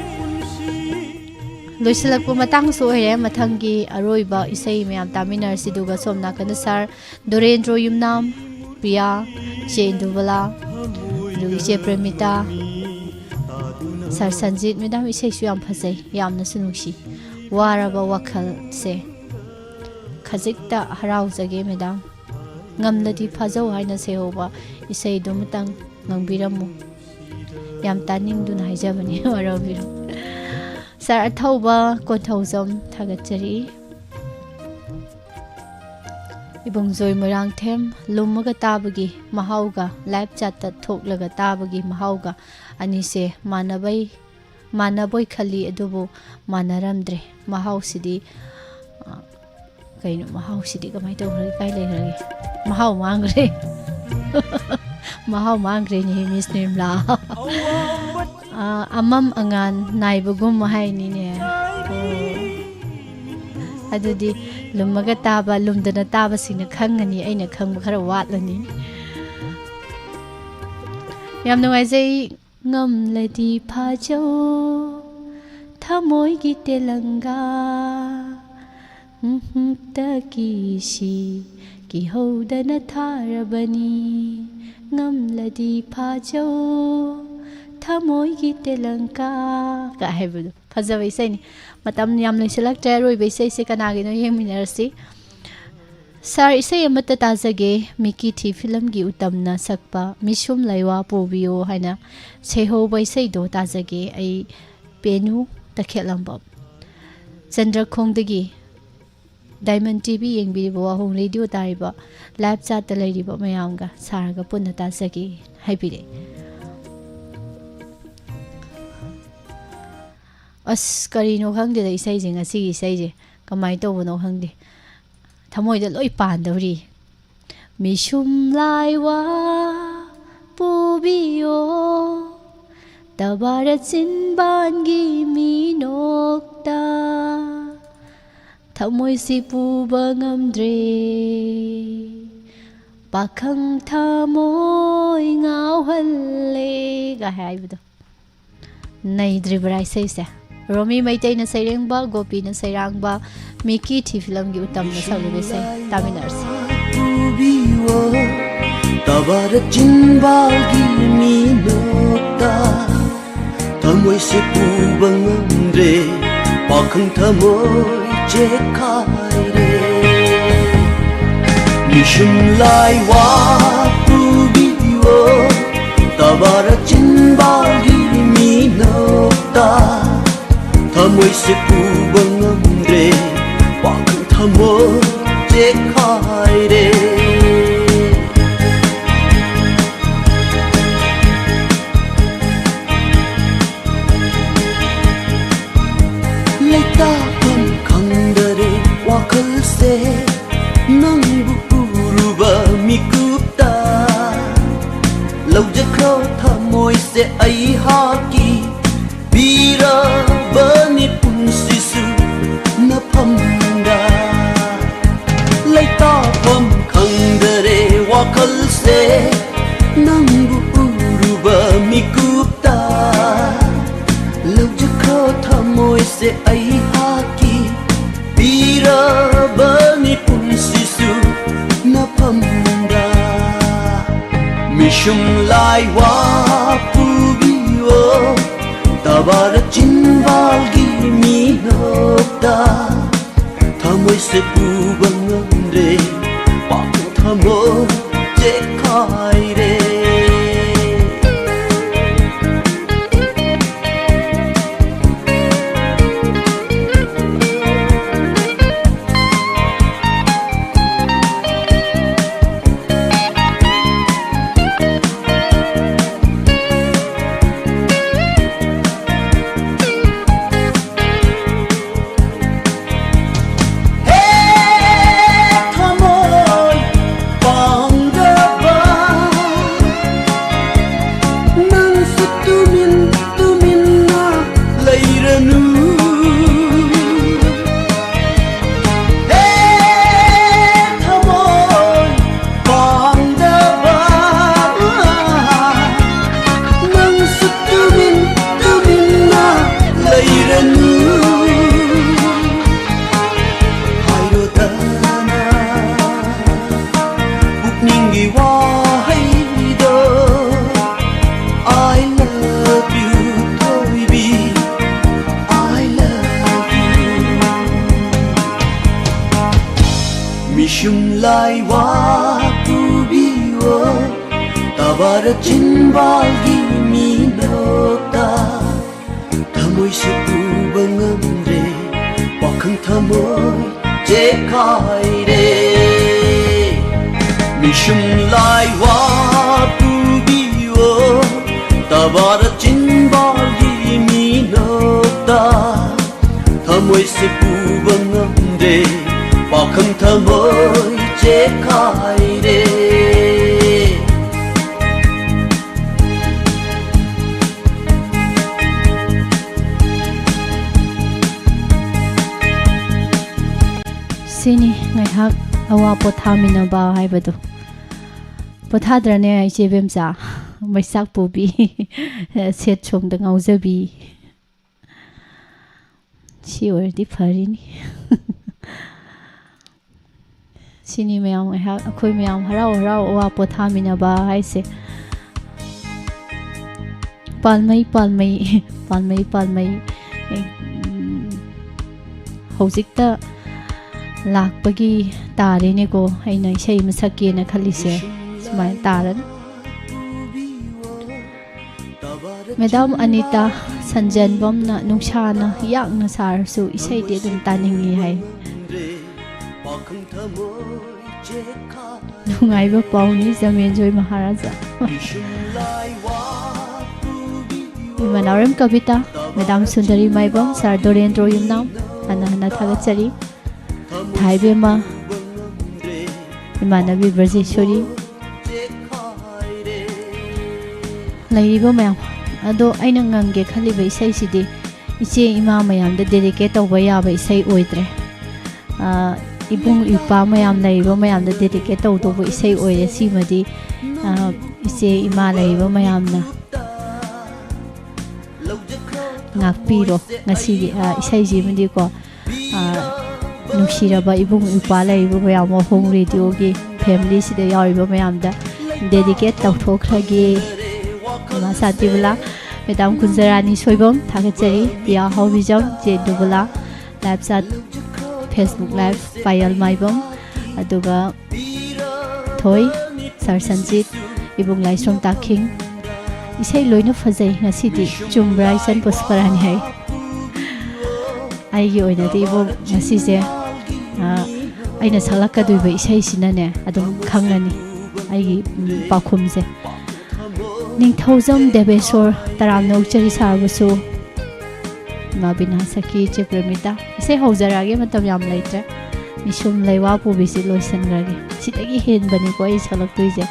ꯂꯣꯏꯁꯤꯜꯂꯛꯄ ꯃꯇꯥꯡꯁꯨ ꯑꯣꯏꯔꯦ ꯃꯊꯪꯒꯤ ꯑꯔꯣꯏꯕ ꯏꯁꯩ ꯃꯌꯥꯝ ꯇꯥꯃꯤꯟꯅꯔꯁꯤ ꯑꯗꯨꯒ ꯁꯣꯝ ꯅꯥꯀꯟꯗ ꯁꯥꯔ ꯗꯣꯔꯦꯟꯗ꯭ꯔꯣ ꯌꯨꯝꯅꯥꯝ ꯄ꯭ꯔꯤꯌꯥ ꯆꯦ ꯏꯟꯗꯨꯕꯂꯥ ꯑꯗꯨ ꯏꯆꯦ ꯄ꯭ꯔꯦꯃꯤꯇꯥ ꯁꯥꯔ ꯁꯟꯖꯤꯠ ꯃꯦꯗꯥꯝ ꯏꯁꯩꯁꯨ ꯌꯥꯝ ꯐꯖꯩ ꯌꯥꯝꯅꯁꯨ ꯅꯨꯡꯁꯤ ꯋꯥꯔꯕ ꯋꯥꯈꯜꯁꯦ ꯈꯖꯤꯛꯇ ꯍꯔꯥꯎꯖꯒꯦ ꯃꯦꯗꯥꯝ ꯉꯝꯂꯗꯤ ꯐꯖꯧ ꯍꯥꯏꯅ ꯁꯩꯍꯧꯕ ꯏꯁꯩꯗꯨ ꯑꯃꯇꯪ ꯉꯪꯕꯤꯔꯝꯃꯨ ꯌꯥꯝ ꯇꯥꯅꯤꯡꯗꯨꯅ ꯍꯥꯏꯖꯕꯅꯤ ꯋꯥꯔꯧꯕꯤꯔꯣ ꯁꯥꯔ ꯑꯊꯧꯕ ꯀꯣꯟꯊꯧꯖꯝ ꯊꯥꯒꯠꯆꯔꯤ ꯏꯕꯨꯡꯖꯣꯏ ꯃꯣꯏꯔꯥꯡꯊꯦꯝ ꯂꯨꯝꯃꯒ ꯇꯥꯕꯒꯤ ꯃꯍꯥꯎꯒ ꯂꯥꯏꯞ ꯆꯥꯠꯇ ꯊꯣꯛꯂꯒ ꯇꯥꯕꯒꯤ ꯃꯍꯥꯎꯒ ꯑꯅꯤꯁꯦ ꯃꯥꯟꯅꯕꯣꯏ ꯈꯜꯂꯤ ꯑꯗꯨꯕꯨ ꯃꯥꯟꯅꯔꯝꯗ꯭ꯔꯦ ꯃꯍꯥꯎꯁꯤꯗꯤ ꯀꯩꯅꯣ ꯃꯍꯥꯎꯁꯤꯗꯤ ꯀꯃꯥꯏꯅ ꯇꯧꯈ꯭ꯔꯒꯦ ꯀꯥꯏ ꯂꯩꯈ꯭ꯔꯒꯦ ꯃꯍꯥꯎ ꯃꯥꯡꯈ꯭ꯔꯦ ꯃꯍꯥꯎ ꯃꯥꯡꯈ꯭ꯔꯦꯅꯦ ꯃꯤꯁ ꯅꯤꯔꯃꯂꯥ ꯑꯃꯝ ꯑꯉꯥꯟ ꯅꯥꯏꯕꯒꯨꯝ ꯍꯥꯏꯅꯤꯅꯦ ꯑꯗꯨꯗꯤ ꯂꯨꯝꯃꯒ ꯇꯥꯕ ꯂꯨꯝꯗꯅ ꯇꯥꯕꯁꯤꯡꯅ ꯈꯪꯒꯅꯤ ꯑꯩꯅ ꯈꯪꯕ ꯈꯔ ꯋꯥꯠꯂꯅꯤ ꯌꯥꯝ ꯅꯨꯡꯉꯥꯏꯖꯩ ꯉꯝꯂꯗꯤ ꯐꯥꯖꯧ ꯊꯃꯣꯏꯒꯤ ꯇꯦꯂꯪꯒꯥ ꯇꯀꯤꯁꯤ ꯀꯤꯍꯧꯗꯅ ꯊꯥꯔꯕꯅꯤ ꯉꯝꯂꯗꯤ ꯐꯥꯖꯧ ꯊꯃꯣꯏꯒꯤ ꯇꯦꯂꯪꯀꯥ ꯀ ꯍꯥꯏꯕꯗꯣ ꯐꯖꯕ ꯏꯁꯩꯅꯤ ꯃꯇꯝ ꯌꯥꯝ ꯂꯣꯏꯁꯤꯜꯂꯛꯇ꯭ꯔꯦ ꯑꯔꯣꯏꯕ ꯏꯁꯩꯁꯦ ꯀꯅꯥꯒꯤꯅꯣ ꯌꯦꯡꯃꯤꯟꯅꯔꯁꯤ ꯁꯥꯔ ꯏꯁꯩ ꯑꯃꯠꯇ ꯇꯥꯖꯒꯦ ꯃꯤꯀꯤ ꯊꯤ ꯐꯤꯂꯝꯒꯤ ꯎꯇꯝꯅ ꯁꯛꯄ ꯃꯤꯁꯨꯝ ꯂꯩꯋꯥ ꯄꯨꯕꯤꯌꯣ ꯍꯥꯏꯅ ꯁꯩꯍꯧꯕ ꯏꯁꯩꯗꯣ ꯇꯥꯖꯒꯦ ꯑꯩ ꯄꯦꯅꯨ ꯇꯈꯦꯠꯂꯝꯕꯝ ꯆꯟꯗ꯭ꯔꯈꯣꯡꯗꯒꯤ ꯗꯥꯏꯃꯟ ꯇꯤꯚꯤ ꯌꯦꯡꯕꯤꯔꯤꯕ ꯋꯥꯍꯣꯡ ꯔꯦꯗꯤꯑꯣ ꯇꯥꯔꯤꯕ ꯂꯥꯏꯞ ꯆꯥꯠꯇ ꯂꯩꯔꯤꯕ ꯃꯌꯥꯝꯒ ꯁꯥꯔꯒ ꯄꯨꯟꯅ ꯇꯥꯖꯒꯦ ꯍꯥꯏꯕꯤꯔꯛꯏ ꯑꯁ ꯀꯔꯤꯅꯣ ꯈꯪꯗꯦꯗ ꯏꯁꯩꯁꯦ ꯉꯁꯤꯒꯤ ꯏꯁꯩꯁꯦ ꯀꯃꯥꯏꯅ ꯇꯧꯕꯅꯣ ꯈꯪꯗꯦ ꯊꯃꯣꯏꯗ ꯂꯣꯏ ꯄꯥꯟꯗꯧꯔꯤ ꯃꯤꯁꯨꯝ ꯂꯥꯏꯋꯥ ꯄꯨꯕꯤꯌꯣ ꯇꯕꯥꯔ ꯆꯤꯟꯕꯥꯟꯒꯤ ꯃꯤꯅꯣꯛꯇ ꯊꯃꯣꯏꯁꯤ ꯄꯨꯕ ꯉꯝꯗ꯭ꯔꯦ ꯄꯥꯈꯪ ꯊꯃꯣꯏ ꯉꯥꯎꯍꯜꯂꯦ ꯒ ꯍꯥꯏꯕꯗꯣ ꯅꯩꯗ꯭ꯔꯤꯕ꯭ꯔꯥ ꯏꯁꯩꯁꯦ ꯔꯣꯃꯤ ꯃꯩꯇꯩꯅ ꯁꯩꯔꯦꯡꯕ ꯒꯣꯄꯤꯅ ꯁꯩꯔꯥꯡꯕ ꯃꯤꯀꯤ ꯊꯤ ꯐꯤꯂꯝꯒꯤ ꯎꯇꯝꯅ ꯁꯛꯂꯤꯕ ꯏꯁꯩ ꯇꯥꯃꯤꯟꯅꯔꯁꯤ ꯇꯕꯥꯔ ꯆꯤꯟꯕꯥꯜꯒꯤ ꯃꯤꯅꯣꯛꯇ ꯊꯃꯣꯏꯁꯦ ꯄꯨꯕ ꯉꯝꯗ꯭ꯔꯦ ꯄꯥꯈꯪ ꯊꯃꯣꯏ ꯆꯦꯈꯥꯏꯔꯦ ꯃꯤꯁꯨꯝ ꯂꯥꯏꯋꯥ ꯄꯨꯕꯤꯌꯣ ꯇꯕꯥꯔ ꯆꯤꯟꯕꯥꯜꯒꯤ ꯃꯤꯅꯣꯛꯇ ꯊꯃꯣꯏꯁꯦ ꯄꯨꯕ ꯉꯝꯗ꯭ꯔꯦ ꯄꯥꯈꯪ ꯊꯃꯣꯏ ꯆꯦꯈꯥꯏꯔꯦ ꯂꯩꯇꯥꯐꯝ ꯈꯪꯗꯔꯦ ꯋꯥꯈꯜꯁꯦ ꯅꯪꯕꯨ ꯎꯔꯨꯕ ꯃꯤꯀꯨꯞꯇ ꯂꯧꯖꯈ꯭ꯔꯣ ꯊꯃꯣꯏꯁꯦ ꯑꯩꯍꯥꯛꯀꯤ ꯄꯤꯔꯕꯅꯤ ꯄꯨꯟꯁꯤꯁꯨ ꯅꯐꯝꯗ ꯂꯩꯇꯥꯐꯝ ꯈꯪꯗꯔꯦ ꯋꯥꯈꯜꯁꯦ ꯅꯪꯕు ꯎꯔꯨꯕ ꯃꯤꯀꯨꯞꯇ ꯂꯧꯖꯈ꯭ꯔꯣ ꯊꯃꯣꯏꯁꯦ ꯑꯩꯍꯥꯛꯀꯤ ꯄꯤꯔꯕꯅꯤ ꯄꯨꯟꯁꯤꯁꯨ ꯅꯐꯝꯗ ꯃꯤꯁꯨꯝ ꯂꯥꯏꯋꯥ ꯄꯨꯕꯤꯌꯣ ꯇꯕꯥꯔ ꯆꯤꯟꯕꯥꯜꯒꯤ ꯃꯤꯅꯣꯛꯇ ꯊꯃꯣꯏꯁꯦ ꯄꯨꯕ ꯉꯝꯗ꯭ꯔꯦ ꯄꯥꯈꯪ ꯊꯃꯣꯏ ꯆꯦꯈꯥꯏꯔꯦ Mishum lai wa pubiyo Tabara chinbalgi minokta Thamoy se puba ngamre Wakhang thamoy je khai re Mishum lai wa pubiyo Tabara chinbalgi minokta Thamoy se puba ngamre Wakhang thamoy je khai re Sini ngaihak awa pothaminaba haibadu pothadrane ichebemsa maisak pubi set chongda ngaujabi si ordi pharini Sini mayam ngaihak akhoi mayam harau harau awa pothaminaba haise palmai hojikta lakpagi tarene ko aina ishei masake na khalise sumai taran Madam Anita Sanjan Bomna Nungshana yakna sarsu ishei de dum taningi hai nungaiba pauni Jamenjoy Maharaja Imanaram Kavita Madam Sundari Maibam Sar Dorendro Yumnam Hana Thagachari Thai Bema Imanabi Brazishori Laibo Mayam Ado Aina Ngange Khaliba Isai Sidi Iche Ima Mayam the dedicate of Wayaba Isai Oidre Ibung Ipa Mayam Laibo Mayam the dedicate of Isai Oide Simadi Iche Ima Laibo Mayamna Ngakpiro Nasi Isai Jimadi ko Nushiraba ibung ipala ibu mayam WAHONG radio gi family sida yawiba mayam da dedicate tawthokhragi ma satibula Madam Kunjarani Soibam thagachari pia hobijam je dubula live chat Facebook live file maibam aduga thoi Sar Sanjit ibung Laisrom Taking isai loina phajai ngasidi chumbra isan pusparani hai ai gi oina de ibo ngasije aina salakaduiba isai sinane adum khangani ai pakhumse ningthaujam Deveswar taramno chari sarbusu mabina saki chepramita isai haujarage matam yam laitre misum leiwa pubisi loisangrage sidagi henbani ko ai salaktuije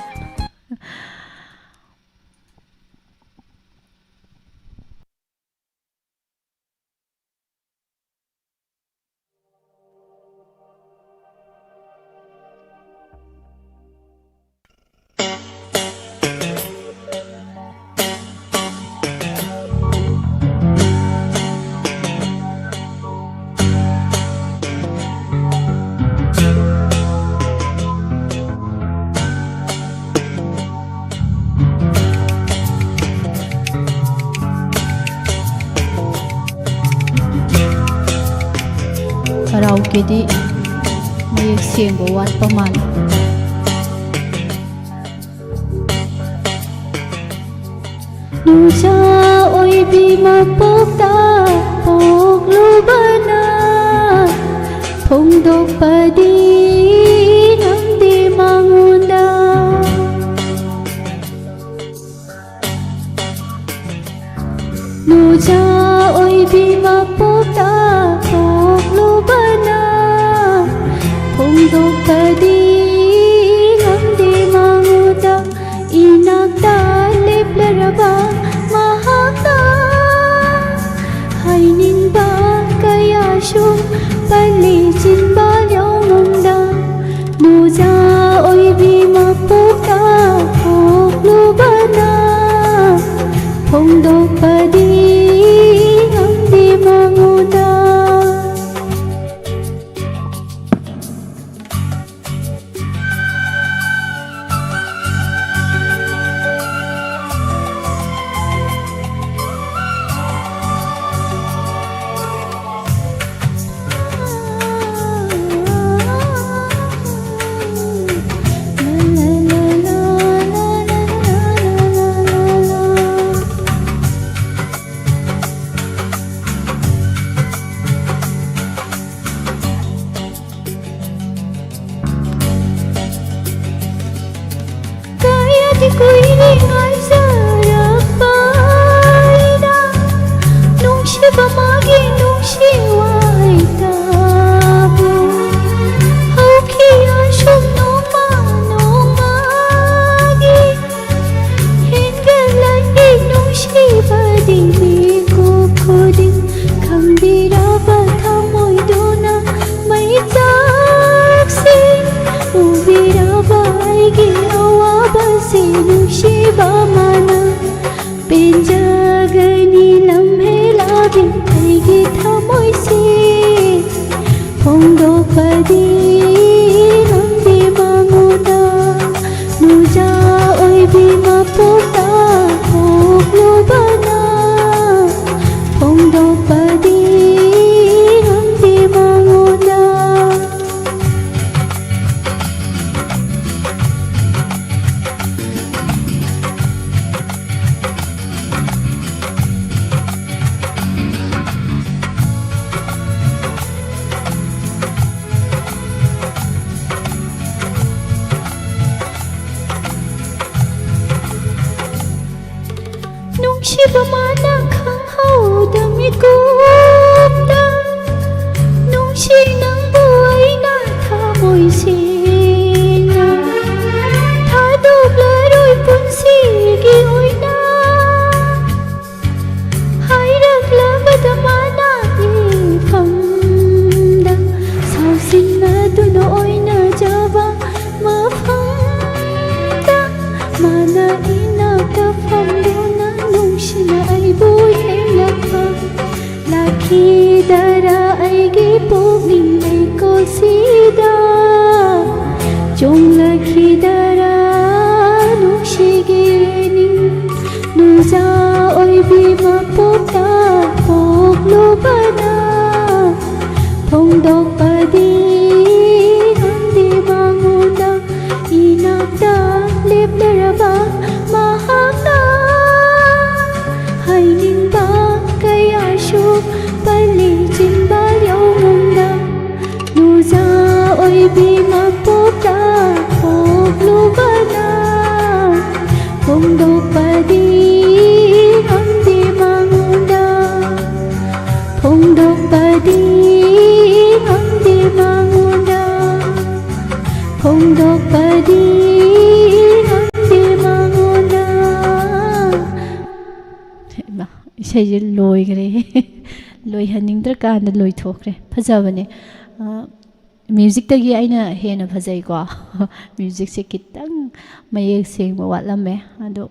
karaoke di mayek sengbo wat paman Nuja oi bima pokta poklubana Pongdok padi namdi mangunda Nuja oi bima pokta poklubana Pongdok padi namdi mangunda Inakta leplaraba mahakta Hainin ba kaya shu ꯐꯣꯡꯗꯣꯛꯄꯗꯤ ꯉꯝꯗꯦ ꯃꯉꯣꯟꯗ ꯅꯨꯡꯖꯥ ꯑꯣꯏꯕꯤ ꯃꯄꯣꯛꯇ ꯄꯣꯛꯂꯨꯕꯅ ꯐꯣꯡꯗꯣꯛꯄꯗꯤ ꯉꯝꯗꯦ ꯃꯉꯣꯟꯗ ꯅꯨꯡꯁꯤꯕ ꯃꯥꯅ ꯈꯪꯍꯧꯗꯃꯤꯀꯨꯞꯇ ꯅꯨꯡꯁꯤ ꯅꯪꯕꯨ ꯑꯩꯅ ꯊꯃꯣꯏ ꯁꯦꯡꯅ ꯊꯥꯗꯣꯛꯂꯔꯣꯏ ꯄꯨꯟꯁꯤꯒꯤ ꯑꯣꯏꯅ ꯍꯥꯏꯔꯛꯂꯕꯗ ꯃꯥꯅ ꯏꯐꯝꯗ ꯁꯥꯎꯁꯤꯟꯅꯗꯨꯅ ꯑꯣꯏꯅꯖꯕ ꯃꯐꯝꯗ ꯃꯥꯅ ꯏꯅꯥꯛꯇ ꯐꯝꯗꯨꯅ ꯅꯨꯡꯁꯤꯅ ꯑꯩꯕꯨ ꯌꯦꯡꯂꯛꯄ ꯂꯥꯛꯈꯤꯗꯔꯥ ꯑꯩꯒꯤ ꯄꯨꯛꯅꯤꯡ ꯂꯩꯀꯣꯜꯁꯤꯗ ꯆꯣꯡꯂꯛꯈꯤꯗꯔꯥ ꯅꯨꯡꯁꯤꯒꯤ ꯔꯦꯅꯤꯡ ꯅꯨꯡꯖꯥ ꯑꯣꯏꯕꯤ ꯃꯄꯣꯛꯇ ꯄꯣꯛꯂꯨꯕꯅ ꯐꯣꯡꯗꯣꯛꯄꯗꯤ ꯉꯝꯗꯦ ꯃꯉꯣꯟꯗ ꯏꯅꯥꯛꯇ ꯂꯦꯞꯂꯔꯕ ꯃꯍꯥꯛꯅ ꯍꯥꯏꯅꯤꯡꯕ ꯀꯌꯥꯁꯨ ꯄꯜꯂꯤ ꯆꯤꯟꯕꯥꯜ ꯌꯧꯉꯨꯝꯗ ꯅꯨꯡꯖꯥ ꯑꯣꯏꯕꯤ ꯃꯄꯣꯛꯇ ꯄꯣꯛꯂꯨꯕꯅ ꯐꯣꯡꯗꯣꯛꯄꯗꯤ ꯉꯝꯗꯦ ꯃꯉꯣꯟꯗ ꯐꯣꯡꯗꯣꯛꯄꯗꯤ ꯉꯝꯗꯦ ꯃꯉꯣꯟꯗ ꯐꯣꯡꯗꯣꯛꯄꯗꯤ ꯉꯝꯗꯦ ꯃꯉꯣꯟꯗ ꯏꯁꯩꯁꯦ ꯂꯣꯏꯈ꯭ꯔꯦ ꯂꯣꯏꯍꯟꯅꯤꯡꯗ꯭ꯔꯀꯥꯟꯗ ꯂꯣꯏꯊꯣꯛꯈ꯭ꯔꯦ ꯐꯖꯕꯅꯦ ꯃ꯭ꯌꯨꯖꯤꯛꯇꯒꯤ ꯑꯩꯅ ꯍꯦꯟꯅ ꯐꯖꯩꯀꯣ ꯃ꯭ꯌꯨꯖꯤꯛꯁꯦ ꯈꯤꯇꯪ ꯃꯌꯦꯛ ꯁꯦꯡꯕ ꯋꯥꯠꯂꯝꯃꯦ ꯑꯗꯣ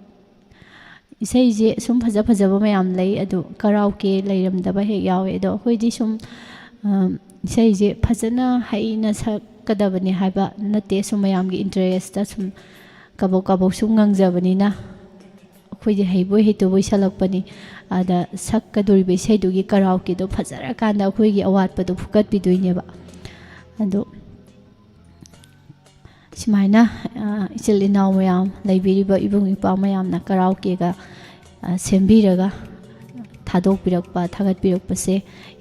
ꯏꯁꯩꯁꯦ ꯁꯨꯝ ꯐꯖꯕ ꯃꯌꯥꯝ ꯂꯩ ꯑꯗꯣ ꯀꯔꯥꯎꯀꯦ ꯂꯩꯔꯝꯗꯕ ꯍꯦꯛ ꯌꯥꯎꯋꯦ ꯑꯗꯣ ꯑꯩꯈꯣꯏꯗꯤ ꯁꯨꯝ ꯏꯁꯩꯁꯦ ꯐꯖꯅ ꯍꯩꯅ ꯁꯛꯀꯗꯕꯅꯤ ꯍꯥꯏꯕ ꯅꯠꯇꯦ ꯁꯨꯝ ꯃꯌꯥꯝꯒꯤ ꯏꯟꯇꯔꯦꯁꯇ ꯁꯨꯝ ꯀꯕꯣꯛ ꯀꯕꯣꯛ ꯁꯨꯝ ꯉꯪꯖꯕꯅꯤꯅ ꯑꯩꯈꯣꯏꯗꯤ ꯍꯩꯕꯣꯏ ꯍꯩꯇꯕꯣꯏ ꯁꯛꯂꯛꯄꯅꯤ ꯑꯗ ꯁꯛꯀꯗꯣꯔꯤꯕ ꯏꯁꯩꯗꯨꯒꯤ ꯀꯔꯥꯎꯀꯦꯗꯣ ꯐꯖꯔꯀꯥꯟꯗ ꯑꯩꯈꯣꯏꯒꯤ ꯑꯋꯥꯠꯄꯗꯣ ꯐꯨꯀꯠꯄꯤꯗꯣꯏꯅꯦꯕ ꯑꯗꯣ ꯁꯨꯃꯥꯏꯅ ꯏꯆꯤꯜ ꯏꯅꯥꯎ ꯃꯌꯥꯝ ꯂꯩꯕꯤꯔꯤꯕ ꯏꯕꯨꯡ ꯏꯄ꯭ꯋꯥ ꯃꯌꯥꯝꯅ ꯀꯔꯥꯎꯀꯦꯒ ꯁꯦꯝꯕꯤꯔꯒ ꯊꯥꯗꯣꯛꯄꯤꯔꯛꯄ ꯊꯥꯒꯠꯄꯤꯔꯛꯄꯁꯦ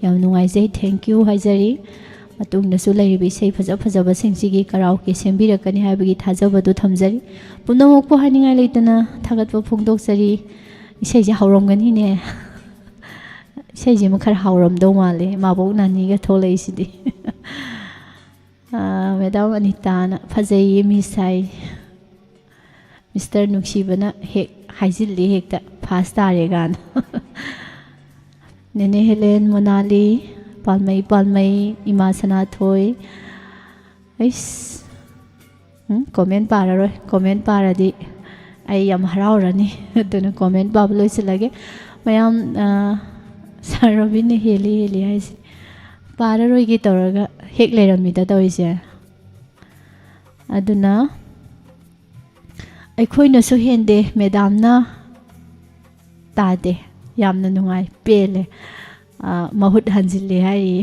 ꯌꯥꯝ ꯅꯨꯡꯉꯥꯏꯖꯩ ꯊꯦꯡꯛ ꯌꯨ ꯍꯥꯏꯖꯔꯤ ꯃꯇꯨꯡꯗꯁꯨ ꯂꯩꯔꯤꯕ ꯏꯁꯩ ꯐꯖꯕꯁꯤꯡꯁꯤꯒꯤ ꯀꯔꯥꯎꯀꯦ ꯁꯦꯝꯕꯤꯔꯛꯀꯅꯤ ꯍꯥꯏꯕꯒꯤ ꯊꯥꯖꯕꯗꯨ ꯊꯝꯖꯔꯤ ꯄꯨꯝꯅꯃꯛꯄꯨ ꯍꯥꯏꯅꯤꯡꯉꯥꯏ ꯂꯩꯇꯅ ꯊꯥꯒꯠꯄ ꯐꯣꯡꯗꯣꯛꯆꯔꯤ ꯏꯁꯩꯁꯦ ꯍꯧꯔꯝꯒꯅꯤꯅꯦ ꯏꯁꯩꯁꯦ ꯑꯃ ꯈꯔ ꯍꯥꯎꯔꯝꯗꯧ ꯃꯥꯜꯂꯦ ꯃꯥꯕꯣꯛ ꯅꯥꯅꯤꯒ ꯊꯣꯛꯂꯛꯏꯁꯤꯗꯤ ꯃꯦꯗꯥꯝ ꯑꯅꯤꯇꯥꯅ ꯐꯖꯩꯌꯦ ꯃꯤꯁꯥꯏ ꯃꯤꯁꯇꯔ ꯅꯨꯡꯁꯤꯕꯅ ꯍꯦꯛ ꯍꯥꯏꯖꯤꯜꯂꯤ ꯍꯦꯛꯇ ꯐꯥꯁ ꯇꯥꯔꯦ ꯀꯥꯟꯅ ꯅꯦꯅꯦ ꯍꯦꯂꯦꯟ ꯃꯣꯅꯥꯂꯤ ꯄꯥꯜꯃꯩ ꯏꯃꯥ ꯁꯅꯥꯊꯣꯏ ꯑꯩꯁ ꯀꯣꯃꯦꯟ ꯄꯥꯔꯔꯣꯏ ꯀꯣꯃꯦꯟ ꯄꯥꯔꯗꯤ ꯑꯩ ꯌꯥꯝ ꯍꯔꯥꯎꯔꯅꯤ ꯑꯗꯨꯅ ꯀꯣꯃꯦꯟ ꯄꯥꯕ ꯂꯣꯏꯁꯤꯜꯂꯒꯦ ꯃꯌꯥꯝ ꯁꯥꯔ ꯔꯣꯕꯤꯟꯅ ꯍꯦꯜꯂꯤ ꯍꯥꯏꯁꯦ ꯄꯥꯔꯔꯣꯏꯒꯦ ꯇꯧꯔꯒ ꯍꯦꯛ ꯂꯩꯔꯝꯃꯤꯗ ꯇꯧꯔꯤꯁꯦ ꯑꯗꯨꯅ ꯑꯩꯈꯣꯏꯅꯁꯨ ꯍꯦꯟꯗꯦ ꯃꯦꯗꯥꯝꯅ ꯇꯥꯗꯦ ꯌꯥꯝꯅ ꯅꯨꯡꯉꯥꯏ ꯄꯦꯜꯂꯦ ꯃꯍꯨꯠ ꯍꯟꯖꯤꯜꯂꯦ ꯍꯥꯏꯔꯤ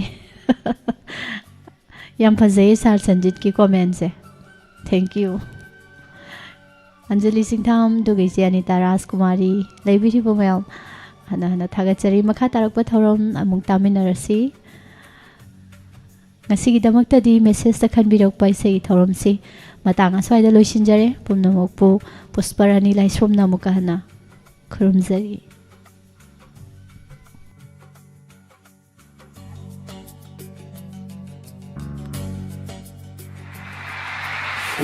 ꯌꯥꯝ ꯐꯖꯩ ꯁꯥꯔ ꯁꯟꯖꯤꯠꯀꯤ ꯀꯣꯃꯦꯟꯁꯦ ꯊꯦꯡꯛ ꯌꯨ ꯑꯟꯖꯂꯤ ꯁꯤꯡꯊꯥꯝ ꯑꯗꯨꯒ ꯏꯆꯦ ꯑꯅꯤꯇꯥ ꯔꯥꯖꯀꯨꯃꯥꯔꯤ ꯂꯩꯕꯤꯔꯤꯕ ꯃꯌꯥꯝ ꯍꯟꯅ ꯊꯥꯒꯠꯆꯔꯤ ꯃꯈꯥ ꯇꯥꯔꯛꯄ ꯊꯧꯔꯝ ꯑꯃꯨꯛ ꯇꯥꯃꯤꯟꯅꯔꯁꯤ ꯉꯁꯤꯒꯤꯗꯃꯛꯇꯗꯤ ꯃꯦꯁꯦꯖꯇ ꯈꯟꯕꯤꯔꯛꯄ ꯏꯁꯩꯒꯤ ꯊꯧꯔꯝꯁꯤ ꯃꯇꯥꯡ ꯑꯁ꯭ꯋꯥꯏꯗ ꯂꯣꯏꯁꯤꯟꯖꯔꯦ ꯄꯨꯝꯅꯃꯛꯄꯨ ꯄꯨꯁꯄꯔꯥꯅꯤ ꯂꯥꯏꯁ꯭ꯔꯣꯝꯅ ꯑꯃꯨꯛꯀ ꯍꯟꯅ ꯈꯨꯔꯨꯝꯖꯔꯤ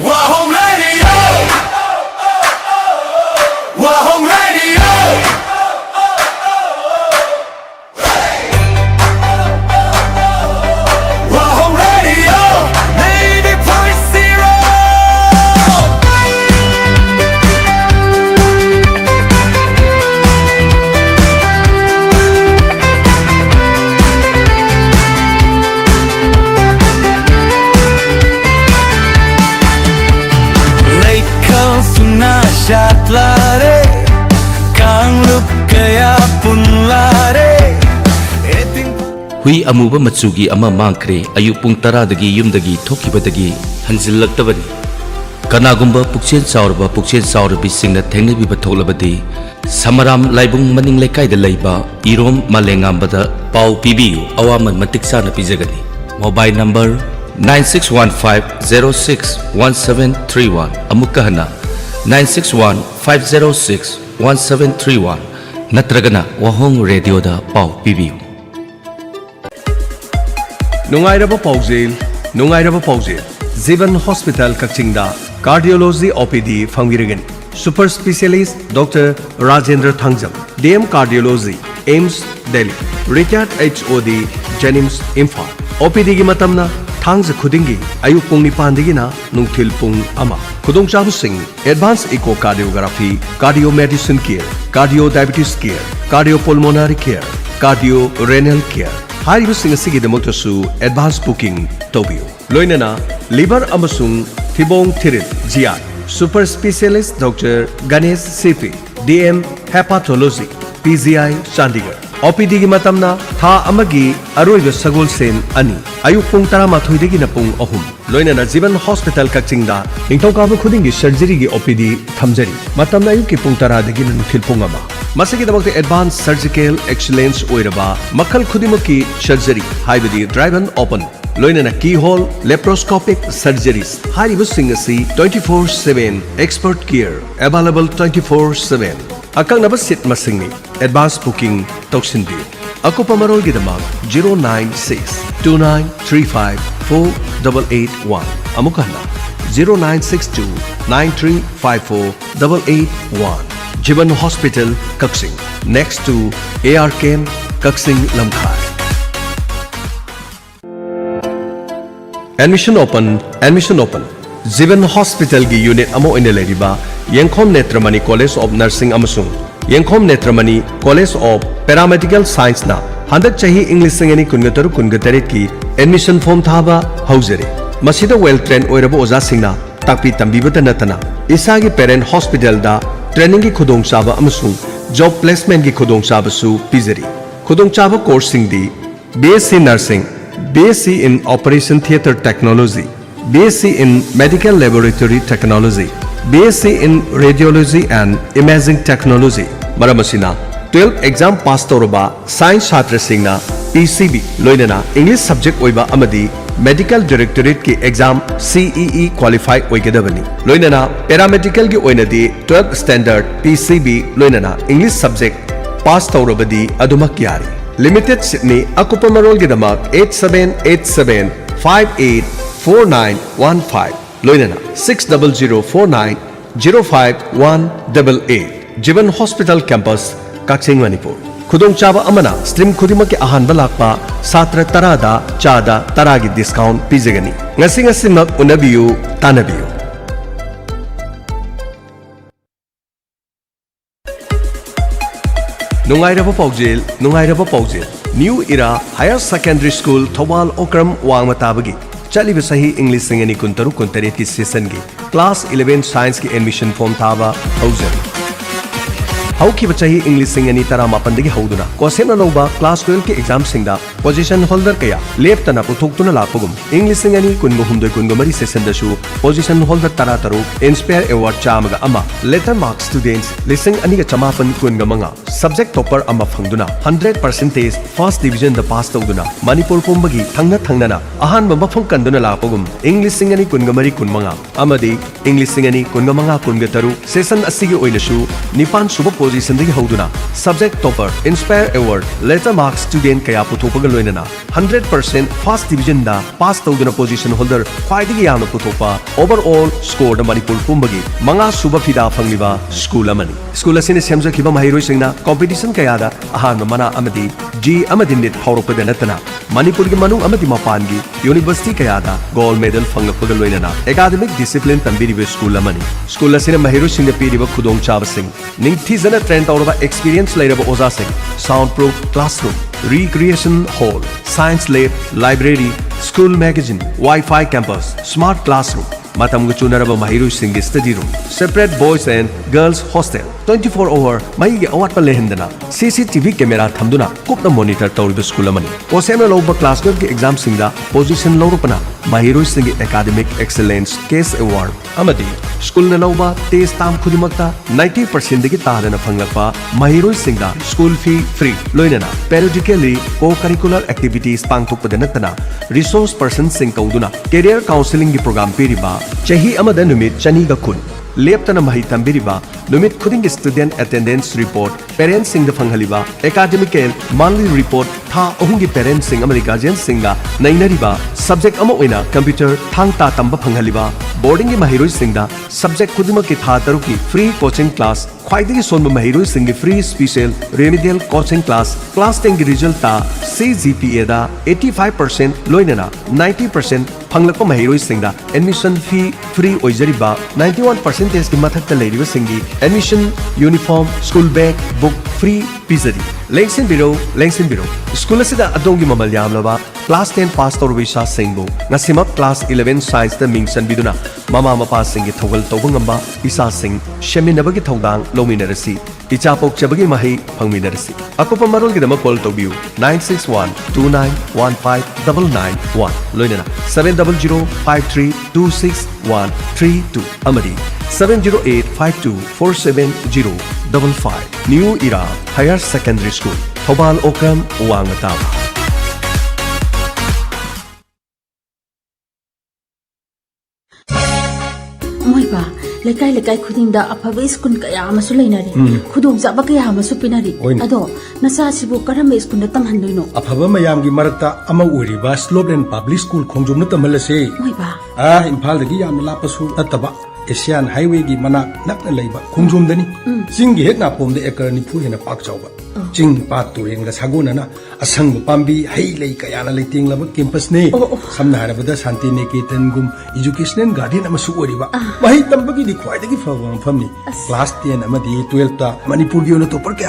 WAHONG Radio, WAHONG Radio. WAHONG Radio, 90.0. hui amuba machugi ama mangkre ayu pung 10 dagi yumdagi thokibadagi hanjillaktabani kanagumba pukchen saurabi singna thengnabi batholabadi samaram laibung maning lekai da laiba irom malengambada pau pibiu awaman matiksana pijagani mobile number 9615061731 amukahana 9615061731 natragana wahong radio da pau pibiu Nungairaba Pauzil Zivan Hospital Kachingda Cardiology OPD Fangiragan Super Specialist Dr. Rajendra Thangjam DM Cardiology AIMS Delhi Retired HOD Jennings Imphal OPD gi matamna Thangza khudingi ayu pung nipandigi na nungthil pung ama khudong chabu sing Advanced Echocardiography Cardiomedicine Care Cardiodiabetes Care Cardiopulmonary Care Cardio-renal Care Haribusing asigi demoktasu advance booking tobio. Loinana liver amasung thibong thirit GI super specialist Dr. Ganesh CP DM hepatology PGI Chandigarh OPD gi matamna tha amagi aroiba sagol sen ani ayuk pung 13 dagi na pung 3 loinana Zivan Hospital Kachingda ningthaukabu khudingi surgery gi OPD thamjari matamna ayuk ki pung 10 dagi na nukhil pung ama masigi damokte advanced surgical excellence oiraba makhal khudimaki surgery haibadi drive and open loinana keyhole laparoscopic surgeries haribu singasi 24/7 expert care available 24/7 akang naba sit masingni advanced booking toksinbi akupa marol gidama 09629354881 amukana 0962935481 Jivan Hospital, Kaksing, next to ARKM, Kaksing, Lamkhai. Admission open. Jivan Hospital gi unit amo ineleriba Yengkhom Netramani College of Nursing amasung Yengkhom Netramani College of Paramedical Science na handak chahi English singani kungatari ki admission form thaba haujare. Masida well trained oiraba oza singna takpi tambibata natana isagi parent hospital da training ki khudong chaba amasung job placement ki khudong chaba su pizari khudong chaba course sing di BSc nursing BSc in operation theatre technology BSc in medical laboratory technology BSc in radiology and imaging technology maramasina 12 exam pass toroba science chhatra singna PCB loinana English subject oiba amadi medical directorate ki exam CEE qualify oigedabani loinana paramedical ki oinadi 12 standard PCB loinana English subject pass tawrabadi adumak yari limited sydney akupa marol gi damak 8787584915 loinana 6004905188 Jivan Hospital Campus Kaksing Manipur khudong chaba amana stream khudima ki ahan balakpa satra tarada chada taragi discount pizegani ngasi mak unabiyu tanabiyu Nungairaba Paujil New Era Higher Secondary School Thawal Okram Wangmatabagi Chaliba sahi English singani kuntaru kuntaret ki session gi class 11 science ki admission form thaba haujari Hauki bachahi English singani tara mapandagi hauduna kwasena loba class 12 ki exam singda position holder kaya leptana puthokuna lapagum English singani kunmuhumdoi kungomari session dasu position holder tara taru inspire award chamaga ama letter mark students lising aniga chamapan kungamanga subject topper ama phangduna 100% first division the pass tawduna Manipur pumbagi thangna ahan bamba phang kanduna lapagum English singani kungamari kunmanga amadi English singani kungamanga kungataru session asigi oinasu nipan suba position dagi hauduna subject topper inspire award letter mark student kaya puthopaga loinana 100% first division da pass tawduna position holder khwaidagi yamna puthopa overall score da Manipur pumbagi manga suba fida phangliba school amani school asine semja kiba mahiroi singna competition kaya da ahan mana amadi G amadi net hauropada natana Manipur gi manung amadi mapan gi university kaya da gold medal phanglapaga loinana academic discipline tambiriba school amani school asine mahiroi singna piriba khudong chaba sing ningthi jana trend auraba experience lairaba oza sing soundproof classroom recreation hall science lab library school magazine Wi-Fi campus smart classroom matamgu chunaraba mahiroi sing study room separate boys and girls hostel 24 hour mai ge awat pa lehendana CCTV camera thamduna kupna monitor tawriba school amani OSM loba class 12 ge exam singda position lawrupana mahiroi singi academic excellence case award amadi school na loba test tam khudimakta 90% degi tarana phanglakpa mahiroi singda school fee free loinana periodically co-curricular activities pangthokpada natana resource person sing kauduna career counseling gi program periba chahi amada numit chani ga khun leptana mahi tambiriba numit khuding student attendance report parents sing the fanghaliba academical monthly report tha ohungi parents sing amari guardian singa nainariba subject ama oina computer thangta tamba fanghaliba boarding gi mahiroi singda subject khudima ki tha taruki free coaching class khwaidagi sonba mahiroi singi free special remedial coaching class 10 gi result ta CGPA da 85% loinana 90% fanglakpa mahiroi singda admission fee free oijariba 91% ki mathakta leiriba singi admission uniform school bag book free pizari lengsin biro school asida adongi mamal yamlaba class 10 pass torwisa singbo ngasimap class 11 science da mingsan biduna mama mapa singi thogal tobangamba isa sing sheminabagi thongdang lominarasi ichapok chabagi mahi phangminarasi akopa marol gi dama call tobiu 9612915991 loinana 70053263132 amadi 708524705 New Era Higher Secondary School Thobal Okram Wangataba Moiba lekai khudingda aphaba school kaya amasu leinari khudong jaba kaya amasu pinari ado nasa sibu karama school na tamhandoino aphaba mayam gi marakta ama uriba Slopeland Public School khongjumna tamalase moiba imphal dagi yam lapasu nataba Asian Highway gi manak nakna leiba khongjum dani jing gi hekna pomde ekar ni phu hena pak chawba jing pa turen ga saguna na asang pambi hai lei kaya na leiting laba campus ne samna harabada Shanti Niketan gum educational garden ama su oriba mahi tambagi di khwai dagi famni class 10 amadi 12 ta manipur gi ono topper